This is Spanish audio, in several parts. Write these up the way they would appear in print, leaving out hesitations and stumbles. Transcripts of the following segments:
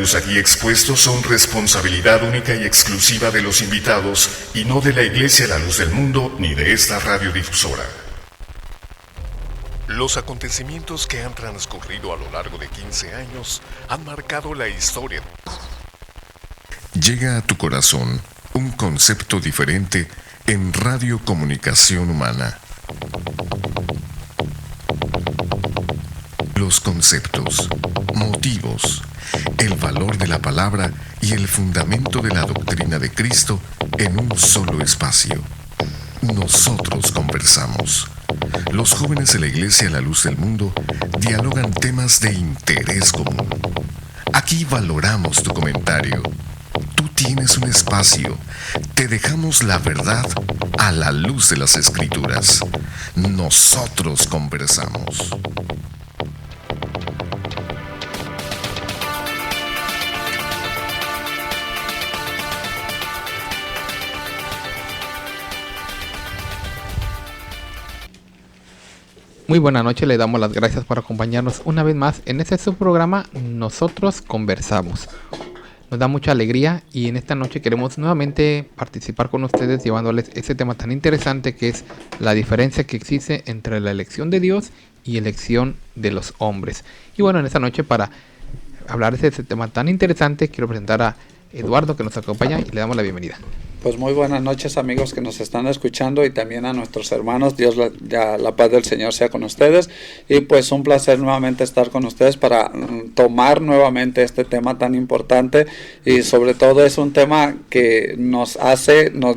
Los aquí expuestos son responsabilidad única y exclusiva de los invitados y no de la Iglesia La Luz del Mundo ni de esta radiodifusora. Los acontecimientos que han transcurrido a lo largo de 15 años han marcado la historia. Llega a tu corazón un concepto diferente en Radio Comunicación Humana. Los conceptos, motivos, el valor de la palabra y el fundamento de la doctrina de Cristo en un solo espacio. Nosotros conversamos. Los jóvenes de la Iglesia La Luz del Mundo dialogan temas de interés común. Aquí valoramos tu comentario. Tú tienes un espacio. Te dejamos la verdad a la luz de las Escrituras. Nosotros conversamos. Muy buena noche, le damos las gracias por acompañarnos una vez más en este subprograma Nosotros Conversamos. Nos da mucha alegría y en esta noche queremos nuevamente participar con ustedes llevándoles este tema tan interesante que es la diferencia que existe entre la elección de Dios y elección de los hombres. Y bueno, en esta noche para hablar de este tema tan interesante quiero presentar a Eduardo que nos acompaña y le damos la bienvenida. Pues muy buenas noches amigos que nos están escuchando y también a nuestros hermanos. Dios, la paz del Señor sea con ustedes. Y pues un placer nuevamente estar con ustedes para tomar nuevamente este tema tan importante. Y sobre todo es un tema que nos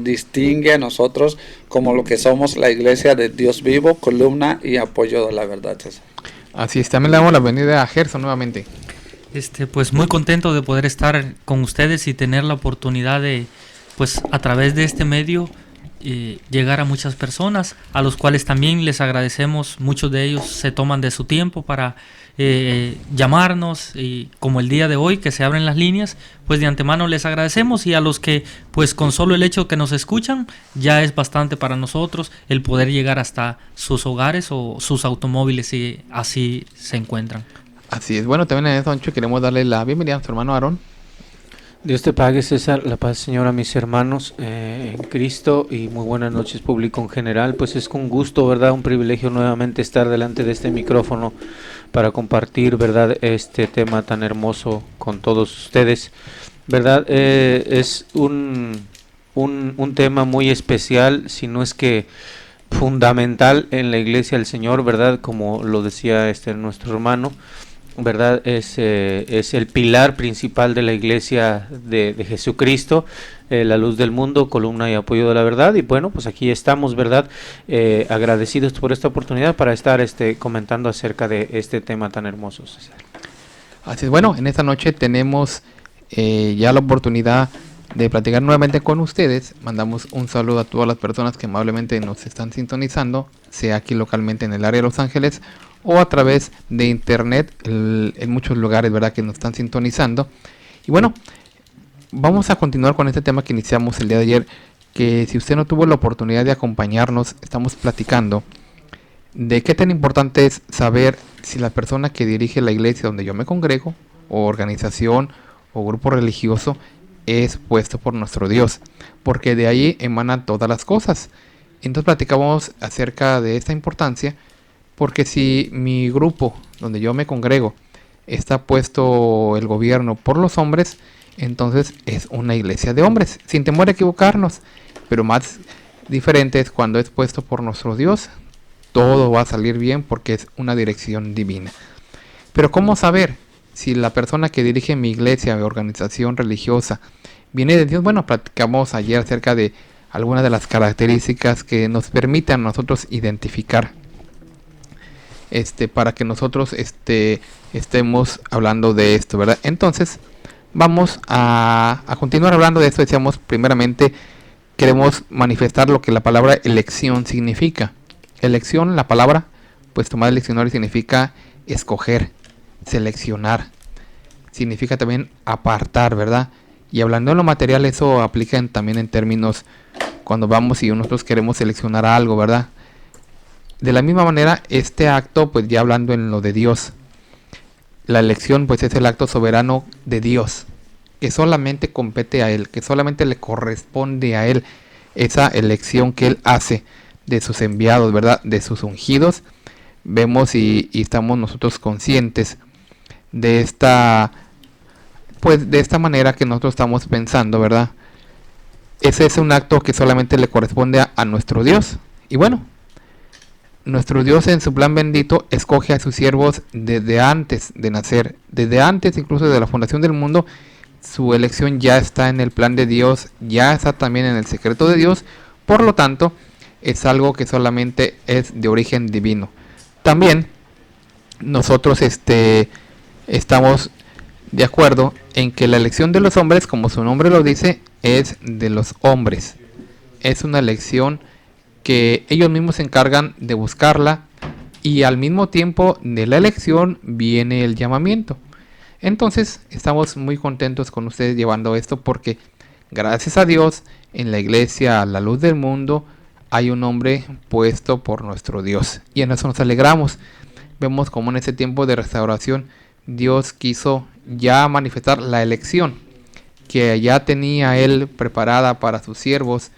distingue a nosotros como lo que somos la Iglesia de Dios vivo, columna y apoyo de la verdad. Así es, también le damos la bienvenida a Gerson nuevamente. Pues muy contento de poder estar con ustedes y tener la oportunidad de, pues a través de este medio, llegar a muchas personas, a los cuales también les agradecemos. Muchos de ellos se toman de su tiempo para llamarnos, y como el día de hoy que se abren las líneas, pues de antemano les agradecemos, y a los que pues con solo el hecho que nos escuchan ya es bastante para nosotros el poder llegar hasta sus hogares o sus automóviles si así se encuentran. Así es, bueno, también en esta noche queremos darle la bienvenida a nuestro hermano Aarón. Dios te pague, César, la paz, Señor, a mis hermanos en Cristo, y muy buenas noches, público en general. Pues es con gusto, ¿verdad? Un privilegio nuevamente estar delante de este micrófono para compartir, ¿verdad?, este tema tan hermoso con todos ustedes, ¿verdad? Es un tema muy especial, si no es que fundamental en la Iglesia del Señor, ¿verdad? Como lo decía nuestro hermano, ¿verdad? Es el pilar principal de la Iglesia de Jesucristo, la luz del mundo, columna y apoyo de la verdad. Y bueno, pues aquí estamos, ¿verdad? Agradecidos por esta oportunidad para estar comentando acerca de este tema tan hermoso, César. Así es, bueno, en esta noche tenemos ya la oportunidad de platicar nuevamente con ustedes. Mandamos un saludo a todas las personas que amablemente nos están sintonizando, sea aquí localmente en el área de Los Ángeles o a través de internet en muchos lugares, ¿verdad?, que nos están sintonizando. Y bueno, vamos a continuar con este tema que iniciamos el día de ayer, que si usted no tuvo la oportunidad de acompañarnos, estamos platicando de qué tan importante es saber si la persona que dirige la iglesia donde yo me congrego, o organización, o grupo religioso, es puesto por nuestro Dios, porque de ahí emanan todas las cosas. Entonces platicamos acerca de esta importancia, porque si mi grupo donde yo me congrego está puesto el gobierno por los hombres, entonces es una iglesia de hombres, sin temor a equivocarnos. Pero más diferente es cuando es puesto por nuestro Dios. Todo va a salir bien porque es una dirección divina. Pero ¿cómo saber si la persona que dirige mi iglesia o organización religiosa viene de Dios? Bueno, platicamos ayer acerca de algunas de las características que nos permitan a nosotros identificar para que nosotros estemos hablando de esto, ¿verdad? Entonces, vamos a continuar hablando de esto. Decíamos, primeramente, queremos manifestar lo que la palabra elección significa. Elección, la palabra, pues tomar el diccionario significa escoger, seleccionar. Significa también apartar, ¿verdad? Y hablando de lo material, eso aplica también en términos cuando vamos y nosotros queremos seleccionar algo, ¿verdad? De la misma manera, este acto, pues ya hablando en lo de Dios, La elección pues es el acto soberano de Dios, que solamente compete a Él, que solamente le corresponde a Él esa elección que Él hace de sus enviados, ¿verdad? De sus ungidos. Vemos y estamos nosotros conscientes de esta, pues de esta manera que nosotros estamos pensando, ¿verdad? Ese es un acto que solamente le corresponde a nuestro Dios. Y bueno, nuestro Dios en su plan bendito escoge a sus siervos desde antes de nacer, desde antes incluso de la fundación del mundo. Su elección ya está en el plan de Dios, ya está también en el secreto de Dios, por lo tanto es algo que solamente es de origen divino. También nosotros estamos de acuerdo en que la elección de los hombres, como su nombre lo dice, es de los hombres. Es una elección que ellos mismos se encargan de buscarla, y al mismo tiempo de la elección viene el llamamiento. Entonces estamos muy contentos con ustedes llevando esto, porque gracias a Dios en la iglesia, a la luz del mundo, hay un hombre puesto por nuestro Dios, y en eso nos alegramos. Vemos como en ese tiempo de restauración Dios quiso ya manifestar la elección que ya tenía Él preparada para sus siervos,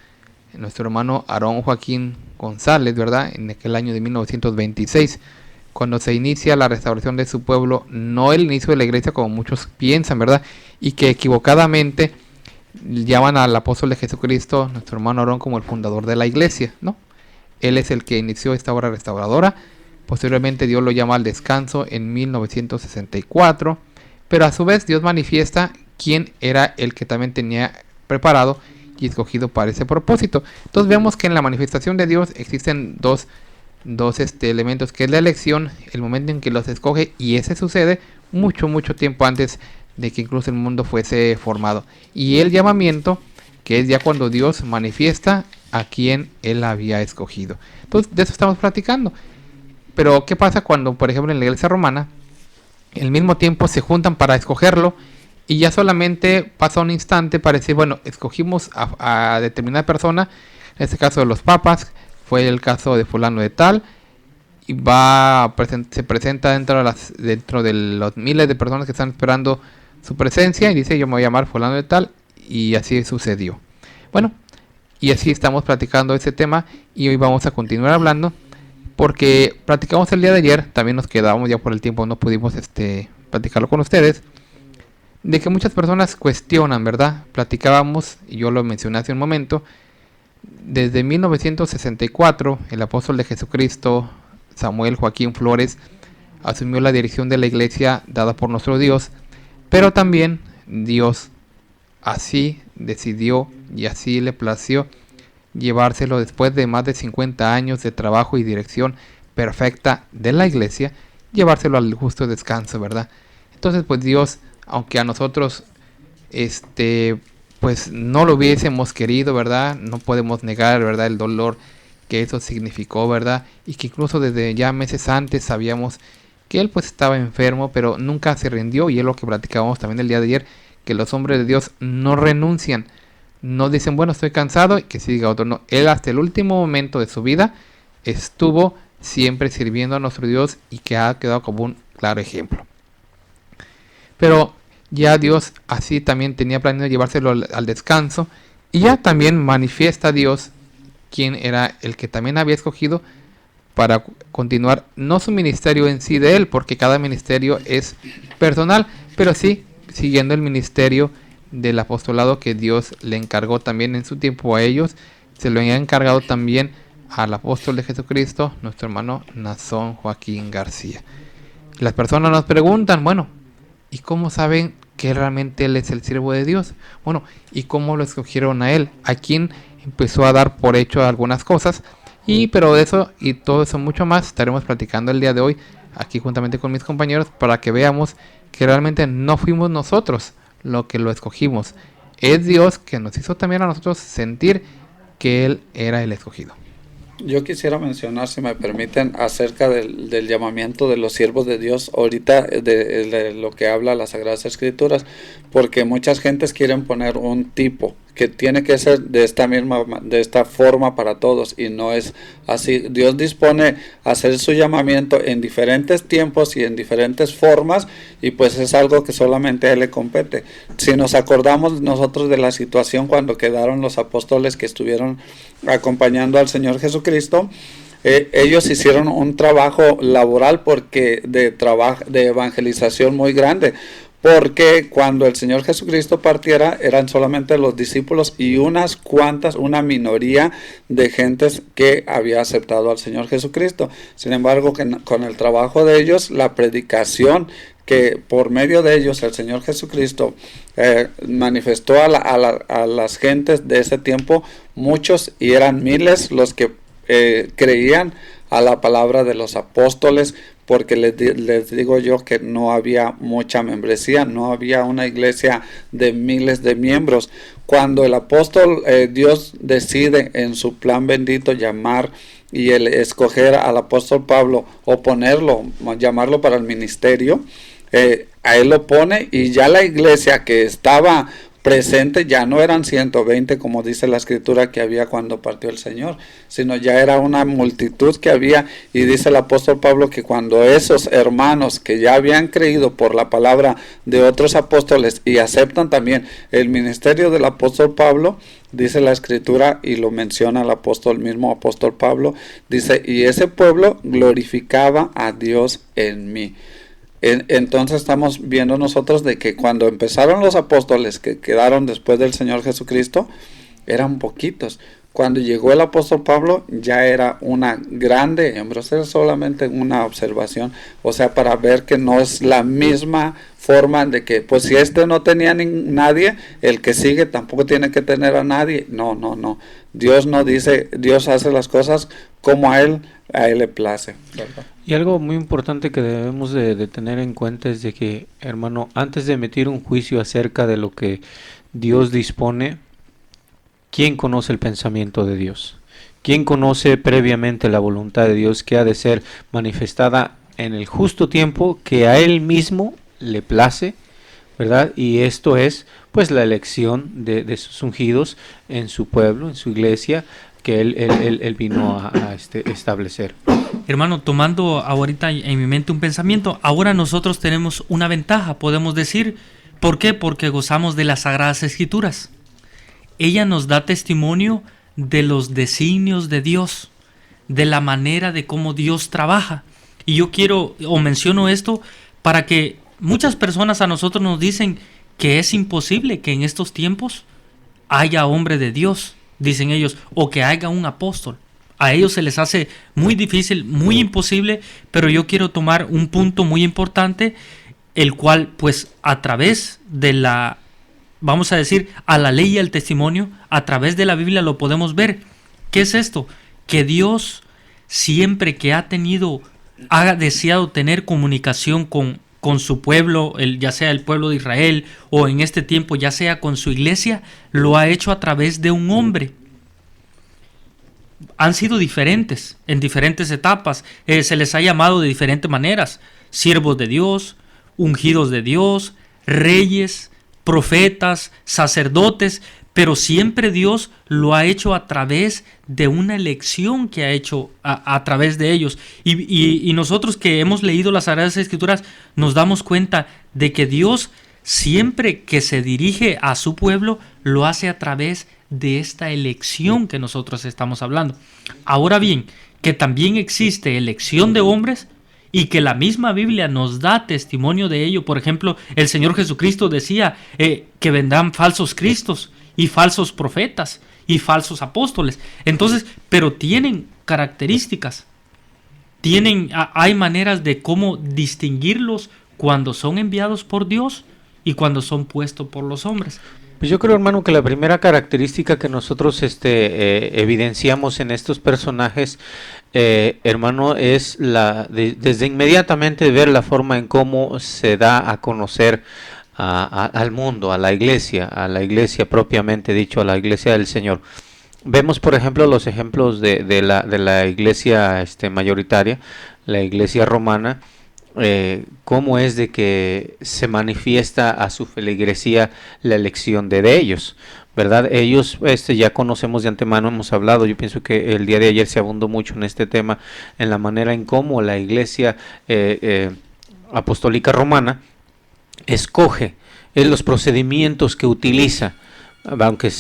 nuestro hermano Aarón Joaquín González, ¿verdad? En aquel año de 1926, cuando se inicia la restauración de su pueblo, no el inicio de la iglesia como muchos piensan, ¿verdad? Y que equivocadamente llaman al apóstol de Jesucristo, nuestro hermano Aarón, como el fundador de la iglesia, ¿no? Él es el que inició esta obra restauradora. Posteriormente Dios lo llama al descanso en 1964, pero a su vez Dios manifiesta quién era el que también tenía preparado y escogido para ese propósito. Entonces vemos que en la manifestación de Dios existen dos elementos, que es la elección, el momento en que los escoge, y ese sucede mucho tiempo antes de que incluso el mundo fuese formado, y el llamamiento, que es ya cuando Dios manifiesta a quien Él había escogido. Entonces de eso estamos platicando. Pero ¿qué pasa cuando, por ejemplo, en la iglesia romana, al mismo tiempo se juntan para escogerlo, y ya solamente pasa un instante para decir, bueno, escogimos a determinada persona? En este caso de los papas, fue el caso de fulano de tal, y se presenta dentro de los miles de personas que están esperando su presencia, y dice, yo me voy a llamar fulano de tal, y así sucedió. Bueno, y así estamos platicando este tema, y hoy vamos a continuar hablando, porque platicamos el día de ayer, también nos quedábamos ya por el tiempo, no pudimos platicarlo con ustedes, de que muchas personas cuestionan, ¿verdad? Platicábamos, y yo lo mencioné hace un momento, desde 1964, el apóstol de Jesucristo, Samuel Joaquín Flores, asumió la dirección de la iglesia dada por nuestro Dios, pero también Dios así decidió y así le plació llevárselo después de más de 50 años de trabajo y dirección perfecta de la iglesia, llevárselo al justo descanso, ¿verdad? Entonces, pues Dios, aunque a nosotros pues no lo hubiésemos querido, ¿verdad? No podemos negar, ¿verdad?, el dolor que eso significó, ¿verdad? Y que incluso desde ya meses antes sabíamos que él pues estaba enfermo, pero nunca se rindió, y es lo que platicábamos también el día de ayer, que los hombres de Dios no renuncian, no dicen, bueno, estoy cansado y que siga otro, no. Él hasta el último momento de su vida estuvo siempre sirviendo a nuestro Dios, y que ha quedado como un claro ejemplo. Pero ya Dios así también tenía planeado llevárselo al descanso, y ya también manifiesta Dios quién era el que también había escogido para continuar, no su ministerio en sí de él, porque cada ministerio es personal, pero sí siguiendo el ministerio del apostolado que Dios le encargó también en su tiempo a ellos. Se lo había encargado también al apóstol de Jesucristo, nuestro hermano Nazón Joaquín García. Las personas nos preguntan, bueno, ¿y cómo saben que realmente él es el siervo de Dios? Bueno, ¿y cómo lo escogieron a él? ¿A quién empezó a dar por hecho algunas cosas? Pero de eso y todo eso mucho más estaremos platicando el día de hoy aquí juntamente con mis compañeros, para que veamos que realmente no fuimos nosotros lo que lo escogimos. Es Dios que nos hizo también a nosotros sentir que Él era el escogido. Yo quisiera mencionar, si me permiten, acerca del llamamiento de los siervos de Dios ahorita, de lo que habla las Sagradas Escrituras, porque muchas gentes quieren poner un tipo, que tiene que ser de esta forma para todos, y no es así. Dios dispone a hacer su llamamiento en diferentes tiempos y en diferentes formas, y pues es algo que solamente a Él le compete. Si nos acordamos nosotros de la situación cuando quedaron los apóstoles que estuvieron acompañando al Señor Jesucristo, ellos hicieron un trabajo laboral de evangelización muy grande, porque cuando el Señor Jesucristo partiera eran solamente los discípulos y una minoría de gentes que había aceptado al Señor Jesucristo. Sin embargo, con el trabajo de ellos, la predicación que por medio de ellos el Señor Jesucristo manifestó a las gentes de ese tiempo, muchos, y eran miles los que creían a la palabra de los apóstoles, porque les digo yo que no había mucha membresía, no había una iglesia de miles de miembros. Cuando el apóstol, Dios decide en su plan bendito llamar y el escoger al apóstol Pablo o llamarlo para el ministerio, a él lo pone, y ya la iglesia que estaba presente ya no eran 120 como dice la escritura que había cuando partió el Señor, sino ya era una multitud que había. Y dice el apóstol Pablo que cuando esos hermanos que ya habían creído por la palabra de otros apóstoles y aceptan también el ministerio del apóstol Pablo, dice la escritura, y lo menciona el mismo apóstol Pablo, dice: y ese pueblo glorificaba a Dios en mí. Entonces estamos viendo nosotros de que cuando empezaron los apóstoles que quedaron después del Señor Jesucristo, eran poquitos. Cuando llegó el apóstol Pablo ya era una grande, es solamente una observación, o sea, para ver que no es la misma forma de que, pues si no tenía nadie, el que sigue tampoco tiene que tener a nadie. No. Dios no dice, Dios hace las cosas como a él le place, ¿verdad? Y algo muy importante que debemos de tener en cuenta es de que, hermano, antes de emitir un juicio acerca de lo que Dios dispone, ¿quién conoce el pensamiento de Dios? ¿Quién conoce previamente la voluntad de Dios que ha de ser manifestada en el justo tiempo que a Él mismo le place, ¿verdad? Y esto es pues la elección de sus ungidos en su pueblo, en su iglesia, que él vino a establecer. Hermano, tomando ahorita en mi mente un pensamiento, ahora nosotros tenemos una ventaja, podemos decir. ¿Por qué? Porque gozamos de las Sagradas Escrituras. Ella nos da testimonio de los designios de Dios, de la manera de cómo Dios trabaja. Y yo menciono esto para que muchas personas a nosotros nos dicen que es imposible que en estos tiempos haya hombre de Dios, dicen ellos, o que haya un apóstol. A ellos se les hace muy difícil, muy imposible, pero yo quiero tomar un punto muy importante, el cual pues a través de vamos a decir, a la ley y al testimonio, a través de la Biblia lo podemos ver. ¿Qué es esto? Que Dios siempre que ha deseado tener comunicación con su pueblo, ya sea el pueblo de Israel, o en este tiempo ya sea con su iglesia, lo ha hecho a través de un hombre. Han sido diferentes, en diferentes etapas, se les ha llamado de diferentes maneras: siervos de Dios, ungidos de Dios, reyes, profetas, sacerdotes, pero siempre Dios lo ha hecho a través de una elección que ha hecho a través de ellos. Y nosotros que hemos leído las Sagradas Escrituras nos damos cuenta de que Dios siempre que se dirige a su pueblo lo hace a través de esta elección que nosotros estamos hablando. Ahora bien, que también existe elección de hombres y que la misma Biblia nos da testimonio de ello. Por ejemplo, el Señor Jesucristo decía que vendrán falsos cristos y falsos profetas y falsos apóstoles. Entonces, pero tienen características, hay maneras de cómo distinguirlos cuando son enviados por Dios y cuando son puestos por los hombres. Pues yo creo, hermano, que la primera característica que nosotros evidenciamos en estos personajes, hermano, es desde inmediatamente ver la forma en cómo se da a conocer al mundo, a la iglesia propiamente dicho, a la iglesia del Señor. Vemos, por ejemplo, los ejemplos de la iglesia mayoritaria, la iglesia romana, cómo es de que se manifiesta a su feligresía la elección de ellos, ¿verdad? Ellos ya conocemos de antemano, hemos hablado, yo pienso que el día de ayer se abundó mucho en este tema, en la manera en cómo la Iglesia Apostólica Romana escoge los procedimientos que utiliza, aunque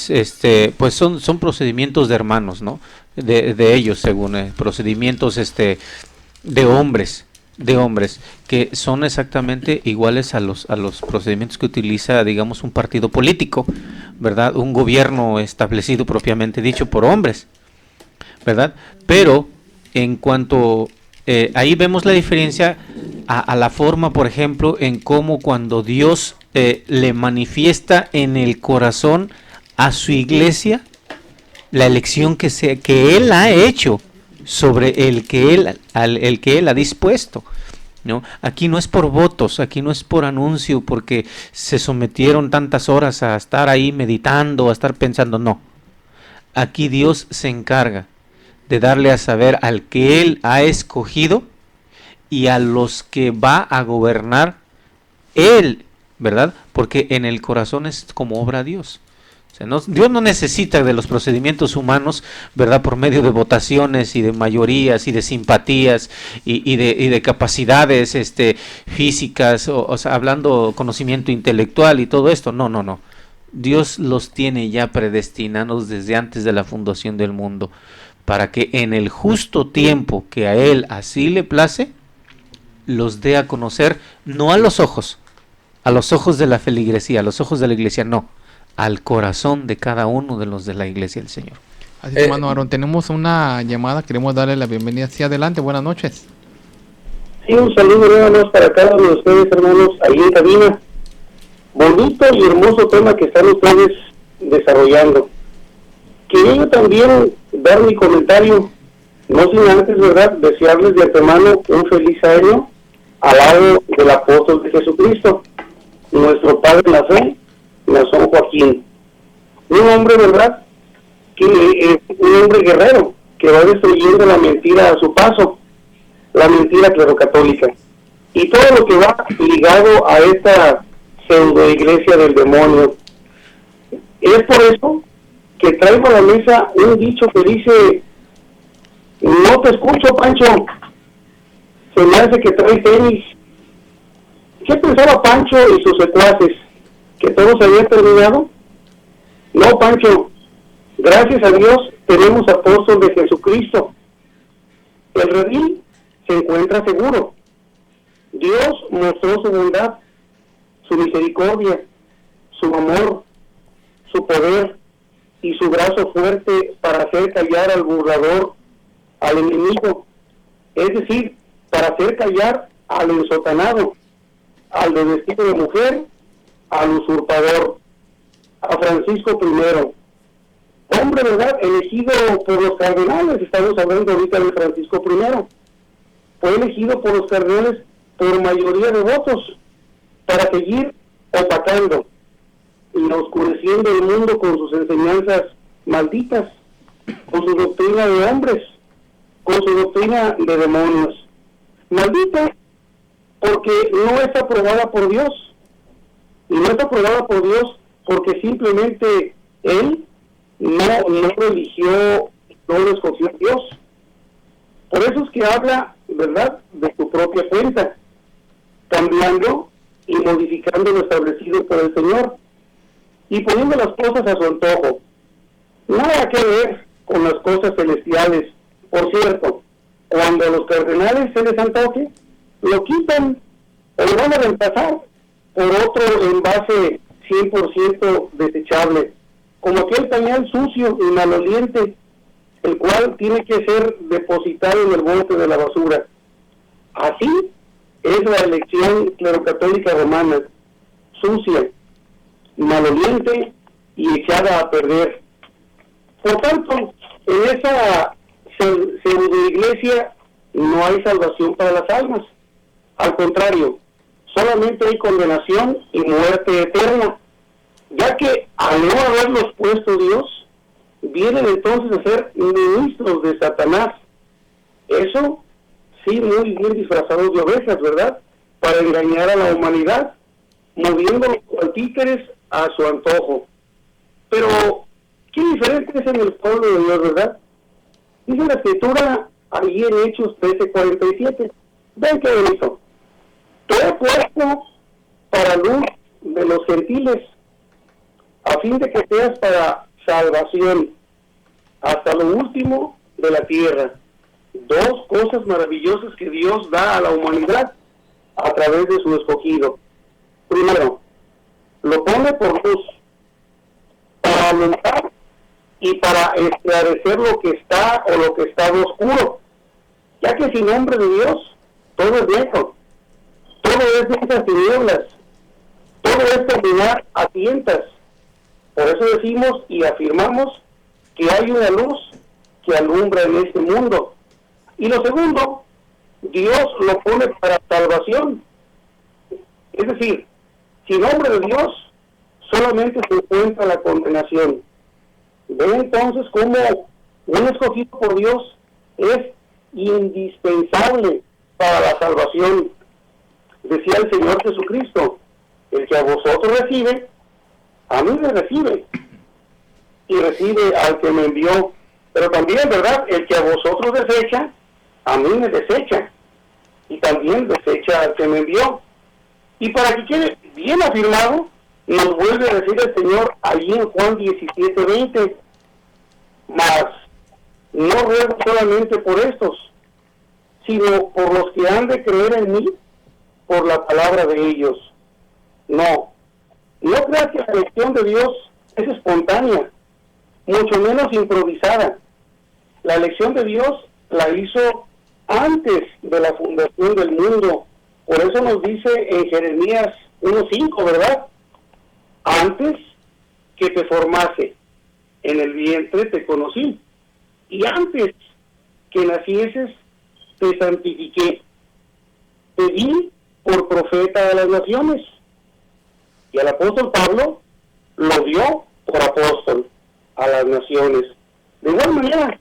pues son procedimientos de hermanos, ¿no? De ellos, según procedimientos de hombres que son exactamente iguales a los procedimientos que utiliza, digamos, un partido político, ¿verdad? Un gobierno establecido propiamente dicho por hombres, ¿verdad? Pero en cuanto ahí vemos la diferencia a la forma, por ejemplo, en cómo cuando Dios le manifiesta en el corazón a su iglesia la elección que él ha hecho sobre el que él ha dispuesto, ¿no? Aquí no es por votos, aquí no es por anuncio, porque se sometieron tantas horas a estar ahí meditando, a estar pensando, no. Aquí Dios se encarga de darle a saber al que él ha escogido y a los que va a gobernar él, ¿verdad? Porque en el corazón es como obra Dios. O sea, Dios no necesita de los procedimientos humanos, ¿verdad? Por medio de votaciones y de mayorías y de simpatías y de capacidades físicas, o sea, hablando conocimiento intelectual y todo esto. No. Dios los tiene ya predestinados desde antes de la fundación del mundo, para que en el justo tiempo que a Él así le place, los dé a conocer, no a los ojos de la feligresía, a los ojos de la iglesia, no, al corazón de cada uno de los de la iglesia del Señor. Así es, hermano Aaron, tenemos una llamada, queremos darle la bienvenida. Sí, adelante, buenas noches. Sí, un saludo nuevamente para cada uno de ustedes, hermanos, ahí en cabina. Bonito y hermoso tema que están ustedes desarrollando. Quería yo también dar mi comentario, no sin antes, ¿verdad?, desearles de antemano un feliz año al lado del apóstol de Jesucristo, nuestro padre en la fe, Nazón Joaquín. Un hombre, ¿verdad?, un hombre guerrero, que va destruyendo la mentira a su paso, la mentira clero-católica, y todo lo que va ligado a esta pseudo iglesia del demonio. Es por eso que traigo a la mesa un dicho que dice: no te escucho, Pancho, se me hace que trae tenis. ¿Qué pensaba Pancho y sus secuaces? ¿Que todo se había terminado? No, Pancho, gracias a Dios tenemos apóstol de Jesucristo. El redil se encuentra seguro. Dios mostró su bondad, su misericordia, su amor, su poder y su brazo fuerte para hacer callar al burlador, al enemigo, es decir, para hacer callar al ensotanado, al de vestido de mujer, al usurpador, a Francisco I, hombre, ¿verdad?, elegido por los cardenales. Estamos hablando ahorita de Francisco I. Fue elegido por los cardenales por mayoría de votos para seguir opacando y oscureciendo el mundo con sus enseñanzas malditas, con su doctrina de hombres, con su doctrina de demonios. Maldita porque no es aprobada por Dios, y no es aprobada por Dios porque simplemente Él no lo eligió, no lo escogió Dios. Por eso es que habla, ¿verdad?, de su propia cuenta, cambiando y modificando lo establecido por el Señor y poniendo las cosas a su antojo. Nada que ver con las cosas celestiales. Por cierto, cuando a los cardenales se les antoje, lo quitan o lo van a reemplazar por otro envase 100% desechable, como aquel pañal sucio y maloliente, el cual tiene que ser depositado en el bote de la basura. Así es la elección clero-católica romana, sucia, maloliente y echada a perder. Por tanto, en esa pseudo-iglesia no hay salvación para las almas. Al contrario, solamente hay condenación y muerte eterna, ya que al no haberlos puesto Dios, vienen entonces a ser ministros de Satanás. Eso sí, muy bien disfrazados de ovejas, ¿verdad?, para engañar a la humanidad, moviendo los títeres a su antojo. Pero, qué diferente es en el pueblo de Dios, ¿verdad? Dice la Escritura, ahí en Hechos 13:47, ven qué bonito. Te he puesto para luz de los gentiles, a fin de que seas para salvación, hasta lo último de la tierra. Dos cosas maravillosas que Dios da a la humanidad a través de su escogido. Primero, lo pone por luz, para alumbrar y para esclarecer lo que está o lo que estaba oscuro, ya que sin nombre de Dios todo es viejo, todo es densas tinieblas, todo es caminar a tientas. Por eso decimos y afirmamos que hay una luz que alumbra en este mundo. Y lo segundo, Dios lo pone para salvación. Es decir, sin nombre de Dios solamente se encuentra la condenación. Ve entonces cómo un escogido por Dios es indispensable para la salvación. Decía el Señor Jesucristo, el que a vosotros recibe, a mí me recibe, y recibe al que me envió. Pero también, ¿verdad?, el que a vosotros desecha, a mí me desecha, y también desecha al que me envió. Y para que quede bien afirmado, nos vuelve a decir el Señor allí en Juan 17:20, mas no ruego solamente por estos, sino por los que han de creer en mí por la palabra de ellos. No creas que la elección de Dios es espontánea, mucho menos improvisada. La elección de Dios la hizo antes de la fundación del mundo. Por eso nos dice en Jeremías 1:5, ¿verdad? Antes que te formase en el vientre te conocí, y antes que nacieses te santifiqué, te di por profeta a las naciones. Y al apóstol Pablo lo dio por apóstol a las naciones. De igual manera,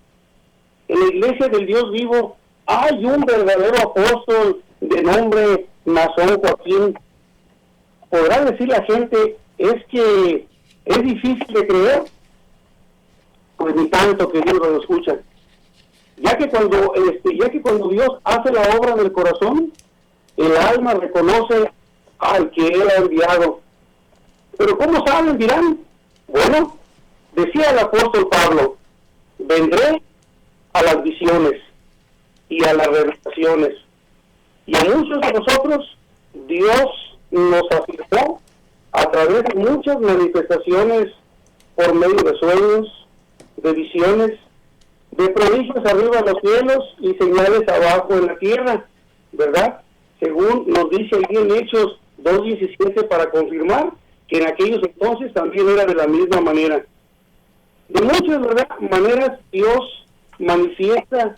en la iglesia del Dios vivo hay un verdadero apóstol de nombre Nazón Joaquín. Podrá decir la gente, es que es difícil de creer. Pues ni tanto, que Dios lo escucha. Ya que cuando Dios hace la obra en el corazón, el alma reconoce al que Él ha enviado. Pero ¿cómo saben? Dirán. Bueno, decía el apóstol Pablo, vendré a las visiones y a las revelaciones. Y a muchos de nosotros Dios nos afirmó a través de muchas manifestaciones por medio de sueños, de visiones, de prodigios arriba en los cielos y señales abajo en la tierra, ¿verdad? Según nos dice ahí en Hechos 2:17, para confirmar que en aquellos entonces también era de la misma manera. De muchas, ¿verdad?, maneras Dios manifiesta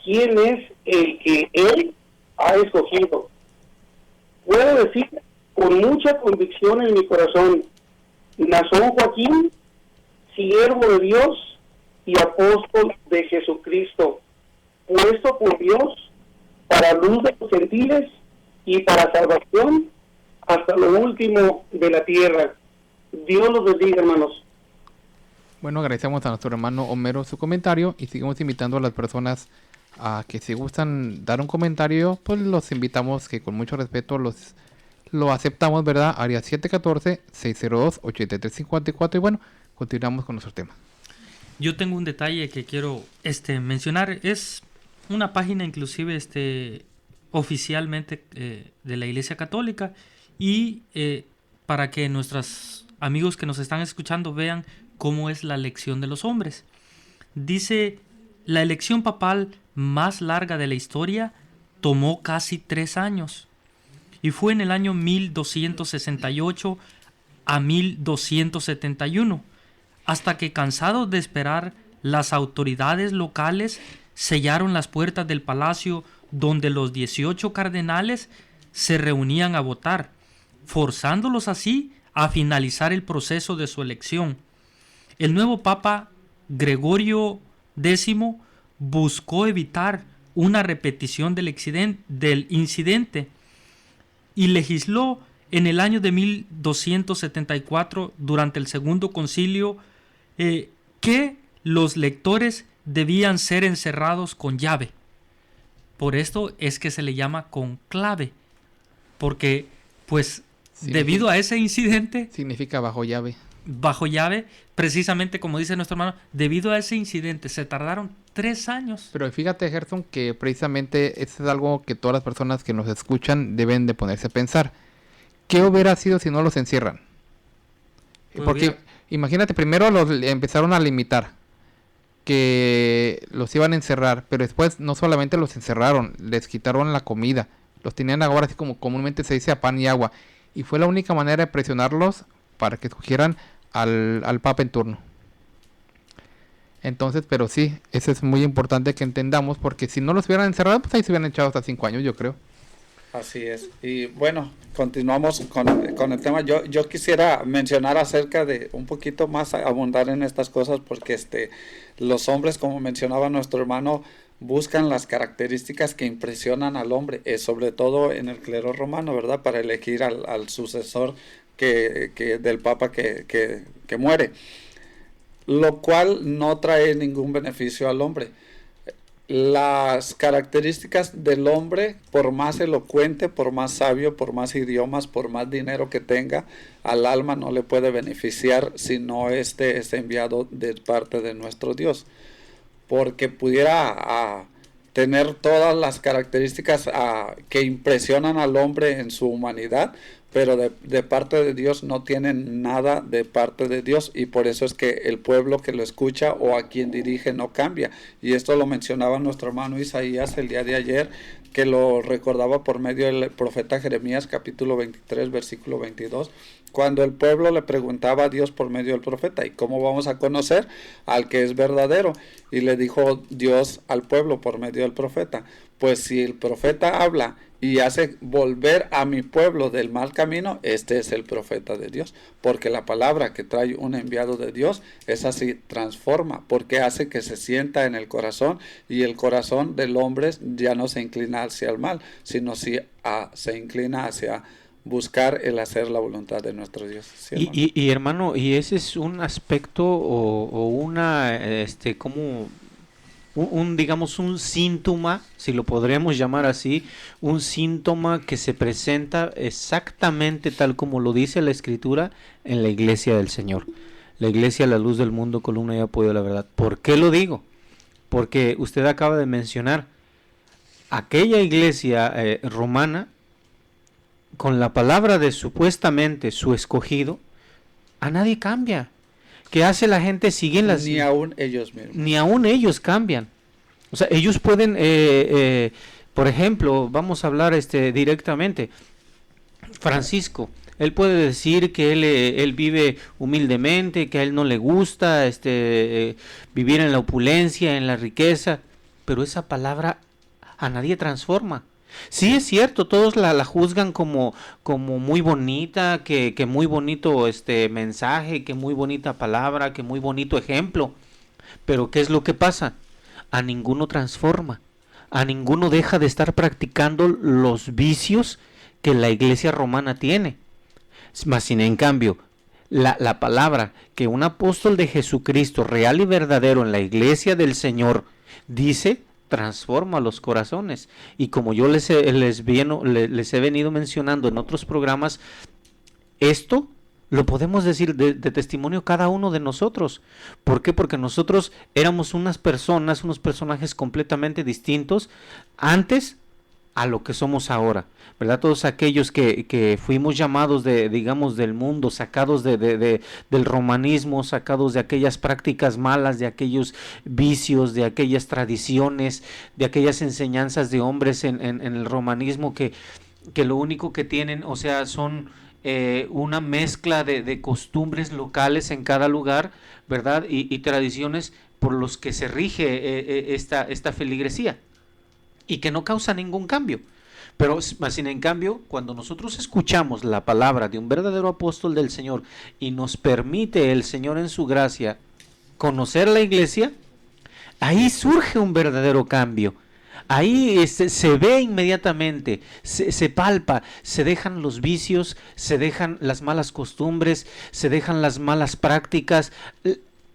quién es el que Él ha escogido. Puedo decir con mucha convicción en mi corazón, Nazón Joaquín, siervo de Dios y apóstol de Jesucristo, puesto por Dios para luz de los gentiles y para salvación hasta lo último de la tierra. Dios los bendiga, hermanos. Bueno, agradecemos a nuestro hermano Homero su comentario y seguimos invitando a las personas a que si gustan dar un comentario, pues los invitamos, que con mucho respeto lo aceptamos, ¿verdad? Área 714-602-8354. Y bueno, continuamos con nuestro tema. Yo tengo un detalle que quiero mencionar. Es una página inclusive oficialmente de la Iglesia Católica, y para que nuestros amigos que nos están escuchando vean cómo es la elección de los hombres. Dice: la elección papal más larga de la historia tomó casi 3 años y fue en el año 1268 a 1271, hasta que, cansados de esperar, las autoridades locales sellaron las puertas del palacio donde los 18 cardenales se reunían a votar, forzándolos así a finalizar el proceso de su elección. El nuevo Papa Gregorio X buscó evitar una repetición del incidente y legisló en el año de 1274, durante el Segundo Concilio que los lectores debían ser encerrados con llave. Por esto es que se le llama con clave, porque pues debido a ese incidente, significa bajo llave, precisamente como dice nuestro hermano, debido a ese incidente se tardaron 3 años. Pero fíjate, Gerson, que precisamente eso es algo que todas las personas que nos escuchan deben de ponerse a pensar. ¿Qué hubiera sido si no los encierran? Pues porque imagínate, primero los empezaron a limitar, que los iban a encerrar, pero después no solamente los encerraron, les quitaron la comida, los tenían ahora así como comúnmente se dice a pan y agua, y fue la única manera de presionarlos para que escogieran al Papa en turno. Entonces, pero sí, eso es muy importante que entendamos, porque si no los hubieran encerrado, pues ahí se hubieran echado hasta 5 años, yo creo. Así es. Y bueno, continuamos con el tema. Yo quisiera mencionar acerca de un poquito más, abundar en estas cosas, porque los hombres, como mencionaba nuestro hermano, buscan las características que impresionan al hombre, sobre todo en el clero romano, ¿verdad? Para elegir al sucesor del Papa que muere, lo cual no trae ningún beneficio al hombre. Las características del hombre, por más elocuente, por más sabio, por más idiomas, por más dinero que tenga, al alma no le puede beneficiar si no es enviado de parte de nuestro Dios. Porque pudiera tener todas las características que impresionan al hombre en su humanidad, pero de parte de Dios no tienen nada de parte de Dios, y por eso es que el pueblo que lo escucha o a quien dirige no cambia. Y esto lo mencionaba nuestro hermano Isaías el día de ayer, que lo recordaba por medio del profeta Jeremías capítulo 23 versículo 22, cuando el pueblo le preguntaba a Dios por medio del profeta: ¿y cómo vamos a conocer al que es verdadero? Y le dijo Dios al pueblo por medio del profeta: pues si el profeta habla y hace volver a mi pueblo del mal camino, este es el profeta de Dios, porque la palabra que trae un enviado de Dios es así, transforma, porque hace que se sienta en el corazón, y el corazón del hombre ya no se inclina hacia el mal, sino se inclina hacia buscar el hacer la voluntad de nuestro Dios. ¿Sí, y hermano, y ese es un aspecto o una como digamos un síntoma, si lo podríamos llamar así, un síntoma que se presenta exactamente tal como lo dice la Escritura en la iglesia del Señor. La iglesia, la luz del mundo, columna y apoyo de la verdad. ¿Por qué lo digo? Porque usted acaba de mencionar aquella iglesia romana, con la palabra de supuestamente su escogido, a nadie cambia. ¿Qué hace la gente? Siguen las... Ni aún ellos mismos. Ni aún ellos cambian. O sea, ellos pueden, por ejemplo, vamos a hablar directamente. Francisco, él puede decir que él vive humildemente, que a él no le gusta vivir en la opulencia, en la riqueza, pero esa palabra a nadie transforma. Sí, es cierto, todos la juzgan como muy bonita, que muy bonito mensaje, que muy bonita palabra, que muy bonito ejemplo. Pero ¿qué es lo que pasa? A ninguno transforma, a ninguno deja de estar practicando los vicios que la iglesia romana tiene. Mas sin en cambio, la palabra que un apóstol de Jesucristo real y verdadero en la iglesia del Señor dice, transforma los corazones. Y como yo les he venido mencionando en otros programas, esto lo podemos decir de testimonio cada uno de nosotros. ¿Por qué? Porque nosotros éramos unas personas, unos personajes completamente distintos antes a lo que somos ahora, ¿verdad? Todos aquellos que fuimos llamados digamos, del mundo, sacados del romanismo, sacados de aquellas prácticas malas, de aquellos vicios, de aquellas tradiciones, de aquellas enseñanzas de hombres en el romanismo que lo único que tienen, o sea, son una mezcla de costumbres locales en cada lugar, ¿verdad? Y tradiciones por los que se rige esta feligresía, y que no causa ningún cambio. Pero más sin en cambio, cuando nosotros escuchamos la palabra de un verdadero apóstol del Señor y nos permite el Señor en su gracia conocer la iglesia, ahí surge un verdadero cambio. Ahí se ve inmediatamente, se palpa, se dejan los vicios, se dejan las malas costumbres, se dejan las malas prácticas.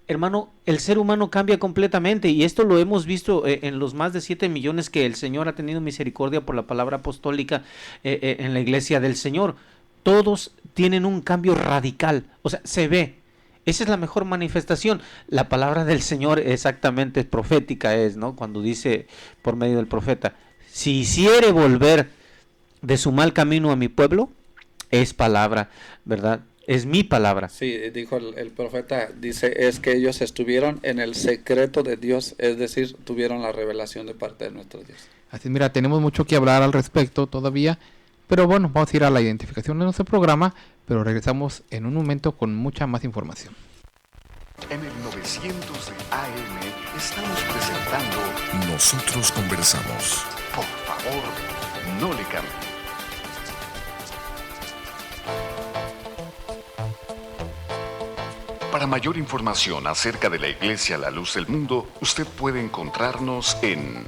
hermano, el ser humano cambia completamente, y esto lo hemos visto en los más de 7 millones que el Señor ha tenido misericordia por la palabra apostólica en la iglesia del Señor. Todos tienen un cambio radical, o sea, se ve. Esa es la mejor manifestación. La palabra del Señor exactamente profética es, ¿no? Cuando dice por medio del profeta, si hiciere volver de su mal camino a mi pueblo, es palabra, ¿verdad? Es mi palabra. Sí, dijo el profeta, dice, es que ellos estuvieron en el secreto de Dios, es decir, tuvieron la revelación de parte de nuestro Dios. Así, mira, tenemos mucho que hablar al respecto todavía, pero bueno, vamos a ir a la identificación de nuestro programa, pero regresamos en un momento con mucha más información. En el 900 de AM estamos presentando Nosotros Conversamos. Por favor, no le cambie. Para mayor información acerca de la Iglesia La Luz del Mundo, usted puede encontrarnos en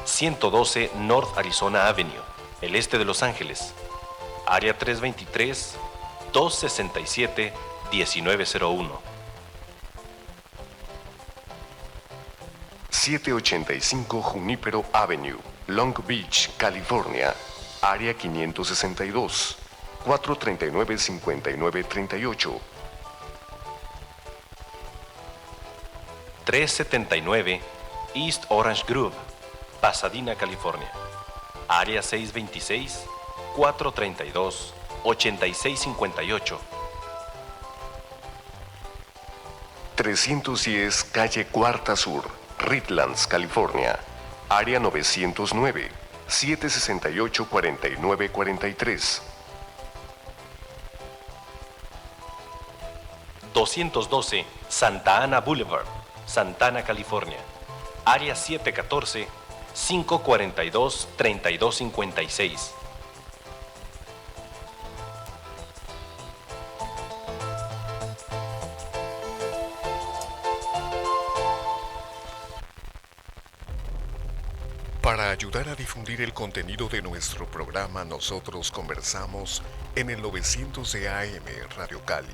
112 North Arizona Avenue, el este de Los Ángeles, área 323-267-1901. 785 Junípero Avenue, Long Beach, California, área 562, 439-5938. 379 East Orange Grove, Pasadena, California, área 626-432-8658. 310 Calle Cuarta Sur, Redlands, California, área 909, 768-4943. 212 Santa Ana Boulevard, Santana, California, área 714-542-3256. '' Para ayudar a difundir el contenido de nuestro programa Nosotros Conversamos en el 900 de AM Radio Cali,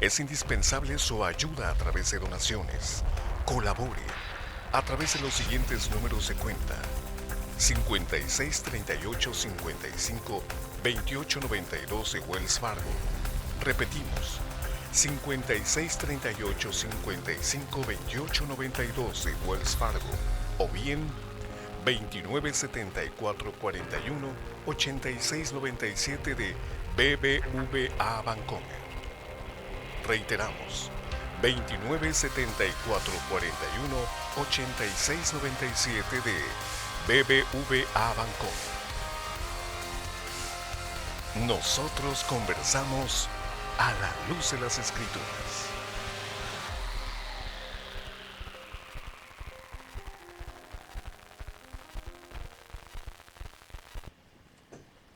es indispensable su ayuda a través de donaciones. Colabore a través de los siguientes números de cuenta: 56 38 55 28 92 de Wells Fargo. Repetimos, 56 38 55 28 92 de Wells Fargo, o bien 29 74 41 86 97 de BBVA Bancomer. Reiteramos, 29 74 41 86 97 de BBVA Bancomer. Nosotros conversamos a la luz de las Escrituras.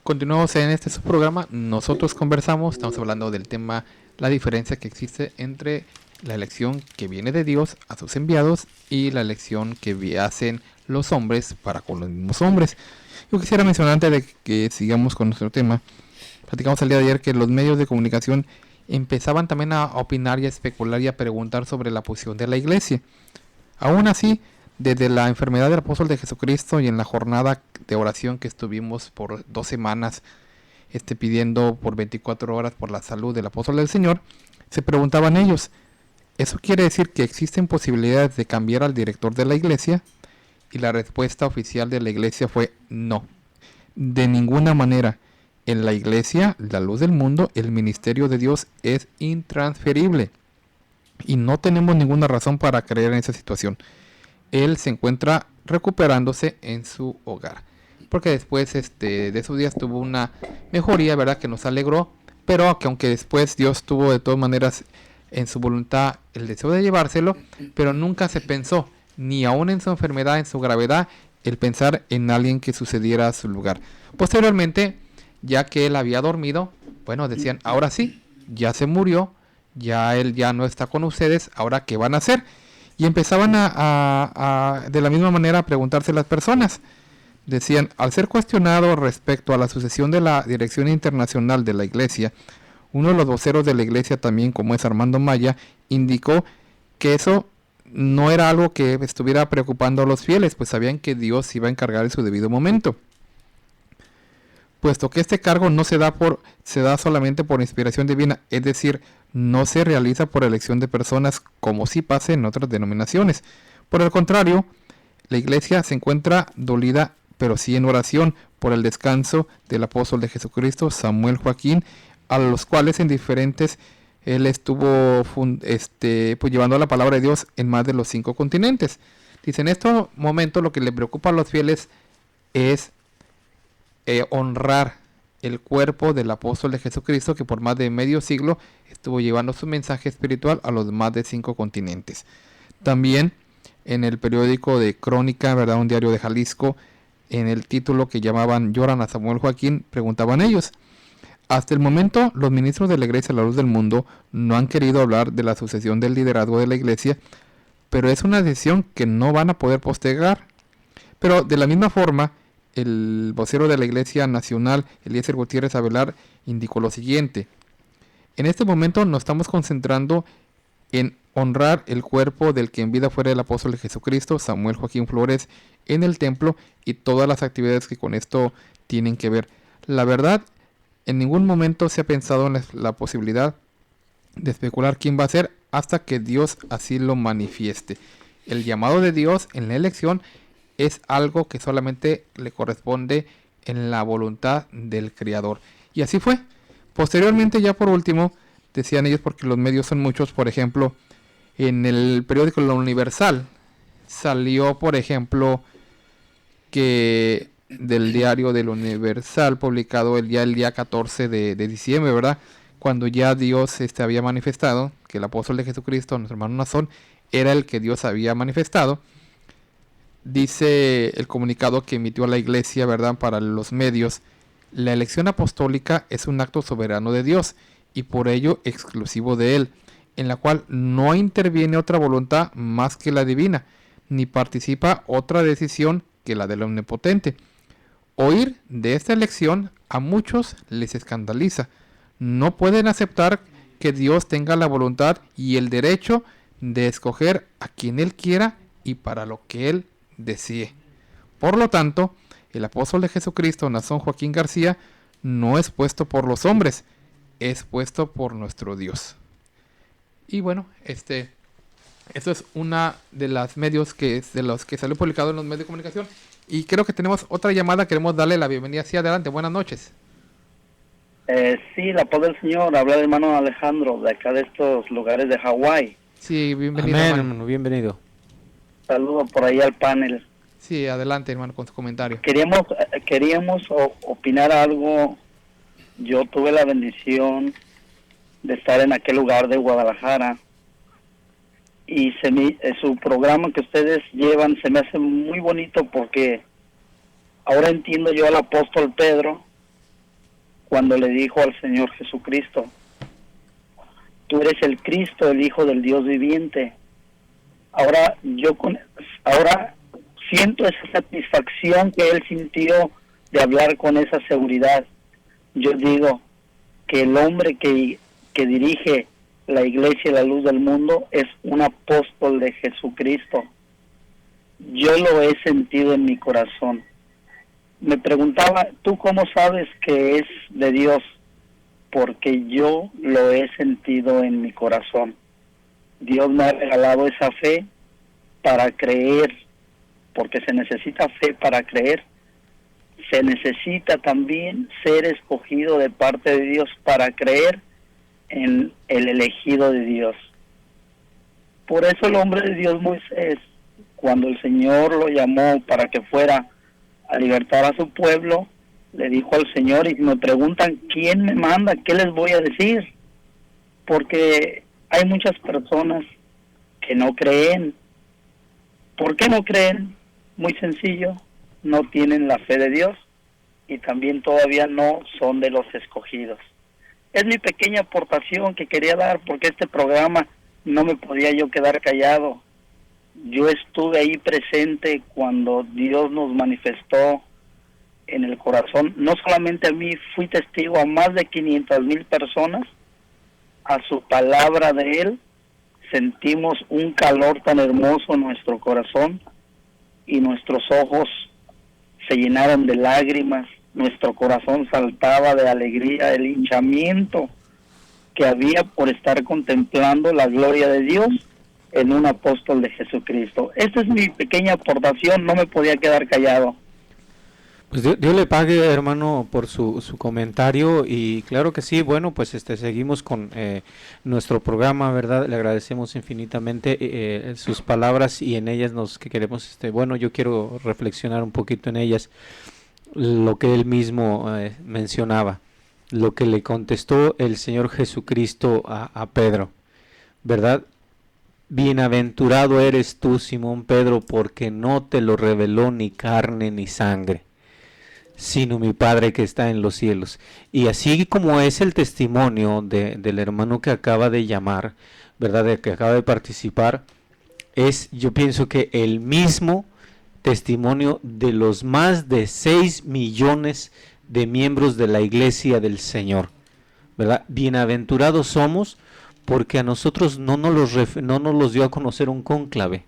Continuamos en este subprograma. Nosotros conversamos, estamos hablando del tema, la diferencia que existe entre la elección que viene de Dios a sus enviados y la elección que hacen los hombres para con los mismos hombres. Yo quisiera mencionar, antes de que sigamos con nuestro tema, platicamos el día de ayer que los medios de comunicación empezaban también a opinar y a especular y a preguntar sobre la posición de la iglesia. Aún así, desde la enfermedad del apóstol de Jesucristo y en la jornada de oración que estuvimos por 2 semanas, pidiendo por 24 horas por la salud del apóstol del Señor, se preguntaban ellos, ¿eso quiere decir que existen posibilidades de cambiar al director de la iglesia? Y la respuesta oficial de la iglesia fue no, de ninguna manera. En la iglesia, la luz del mundo, el ministerio de Dios es intransferible y no tenemos ninguna razón para creer en esa situación. Él se encuentra recuperándose en su hogar, porque después de esos días tuvo una mejoría, ¿verdad?, que nos alegró, pero que aunque después Dios tuvo de todas maneras en su voluntad el deseo de llevárselo, pero nunca se pensó, ni aún en su enfermedad, en su gravedad, el pensar en alguien que sucediera a su lugar. Posteriormente, ya que él había dormido, bueno, decían, ahora sí, ya se murió, ya él ya no está con ustedes, ahora ¿qué van a hacer? Y empezaban de la misma manera a preguntarse las personas. Decían, al ser cuestionado respecto a la sucesión de la dirección internacional de la iglesia, Uno de los voceros de la iglesia también, como es Armando Maya, indicó que eso no era algo que estuviera preocupando a los fieles, pues sabían que Dios se iba a encargar en su debido momento. Puesto que este cargo no se da solamente por inspiración divina, es decir, no se realiza por elección de personas como sí pasa en otras denominaciones. Por el contrario, la iglesia se encuentra dolida, pero sí en oración, por el descanso del apóstol de Jesucristo, Samuel Joaquín, a los cuales en diferentes él estuvo pues llevando la palabra de Dios en más de los 5 continentes. Dice, en este momento lo que le preocupa a los fieles es honrar el cuerpo del apóstol de Jesucristo, que por más de medio siglo estuvo llevando su mensaje espiritual a los más de 5 continentes. También en el periódico de Crónica, ¿verdad?, un diario de Jalisco, en el título que llamaban Lloran a Samuel Joaquín, preguntaban ellos: hasta el momento, los ministros de la Iglesia a la Luz del Mundo no han querido hablar de la sucesión del liderazgo de la Iglesia, pero es una decisión que no van a poder postergar. Pero de la misma forma, el vocero de la Iglesia Nacional, Eliezer Gutiérrez Avelar, indicó lo siguiente: en este momento nos estamos concentrando en honrar el cuerpo del que en vida fuera el apóstol de Jesucristo, Samuel Joaquín Flores, en el templo y todas las actividades que con esto tienen que ver. La verdad, en ningún momento se ha pensado en la posibilidad de especular quién va a ser hasta que Dios así lo manifieste. El llamado de Dios en la elección es algo que solamente le corresponde en la voluntad del Creador. Y así fue. Posteriormente, ya por último, decían ellos, porque los medios son muchos, por ejemplo, en el periódico La Universal salió, por ejemplo, que del diario del Universal, publicado el día 14 de diciembre, ¿verdad?, cuando ya Dios había manifestado que el apóstol de Jesucristo, nuestro hermano Nazón, era el que Dios había manifestado. Dice el comunicado que emitió la iglesia, ¿verdad?, para los medios: la elección apostólica es un acto soberano de Dios y por ello exclusivo de Él, en la cual no interviene otra voluntad más que la divina, ni participa otra decisión que la del Omnipotente. Oír de esta elección a muchos les escandaliza. No pueden aceptar que Dios tenga la voluntad y el derecho de escoger a quien Él quiera y para lo que Él desee. Por lo tanto, el apóstol de Jesucristo, Nazón Joaquín García, no es puesto por los hombres, es puesto por nuestro Dios. Y bueno, esto es una de las medios de los que salió publicado en los medios de comunicación. Y creo que tenemos otra llamada. Queremos darle la bienvenida. Sí, adelante. Buenas noches. Sí, la paz del Señor. Habla el hermano Alejandro, de acá de estos lugares de Hawái. Sí, bienvenido. Amén, hermano, bienvenido. Saludo por ahí al panel. Sí, adelante, hermano, con su comentario. Queríamos opinar algo. Yo tuve la bendición de estar en aquel lugar de Guadalajara y su programa que ustedes llevan se me hace muy bonito, porque ahora entiendo yo al apóstol Pedro cuando le dijo al Señor Jesucristo: tú eres el Cristo, el Hijo del Dios viviente. Ahora siento esa satisfacción que él sintió de hablar con esa seguridad. Yo digo que el hombre que dirige la iglesia, la luz del mundo, es un apóstol de Jesucristo. Yo lo he sentido en mi corazón. Me preguntaba, ¿tú cómo sabes que es de Dios? Porque yo lo he sentido en mi corazón. Dios me ha regalado esa fe para creer, porque se necesita fe para creer. Se necesita también ser escogido de parte de Dios para creer en el elegido de Dios. Por eso el hombre de Dios, Moisés, cuando el Señor lo llamó para que fuera a libertar a su pueblo, le dijo al Señor: y me preguntan quién me manda, ¿qué les voy a decir? Porque hay muchas personas que no creen. ¿Por qué no creen? Muy sencillo: no tienen la fe de Dios y también todavía no son de los escogidos. Es mi pequeña aportación que quería dar, porque este programa no me podía yo quedar callado. Yo estuve ahí presente cuando Dios nos manifestó en el corazón. No solamente a mí, fui testigo a más de 500,000 personas a su palabra de Él, sentimos un calor tan hermoso en nuestro corazón y nuestros ojos se llenaron de lágrimas, nuestro corazón saltaba de alegría, el hinchamiento que había por estar contemplando la gloria de Dios en un apóstol de Jesucristo. Esta es mi pequeña aportación, no me podía quedar callado. Pues Dios le pague, hermano, por su comentario, y claro que sí. Bueno, pues seguimos con nuestro programa, ¿verdad? Le agradecemos infinitamente sus palabras, y en ellas que queremos, bueno, yo quiero reflexionar un poquito en ellas, lo que él mismo mencionaba, lo que le contestó el Señor Jesucristo a Pedro, ¿verdad? Bienaventurado eres tú, Simón Pedro, porque no te lo reveló ni carne ni sangre, sino mi Padre que está en los cielos. Y así como es el testimonio del hermano que acaba de llamar, ¿verdad?, de que acaba de participar, es, yo pienso que el mismo testimonio de los más de 6 millones de miembros de la Iglesia del Señor, ¿verdad? Bienaventurados somos porque a nosotros no nos los dio a conocer un cónclave,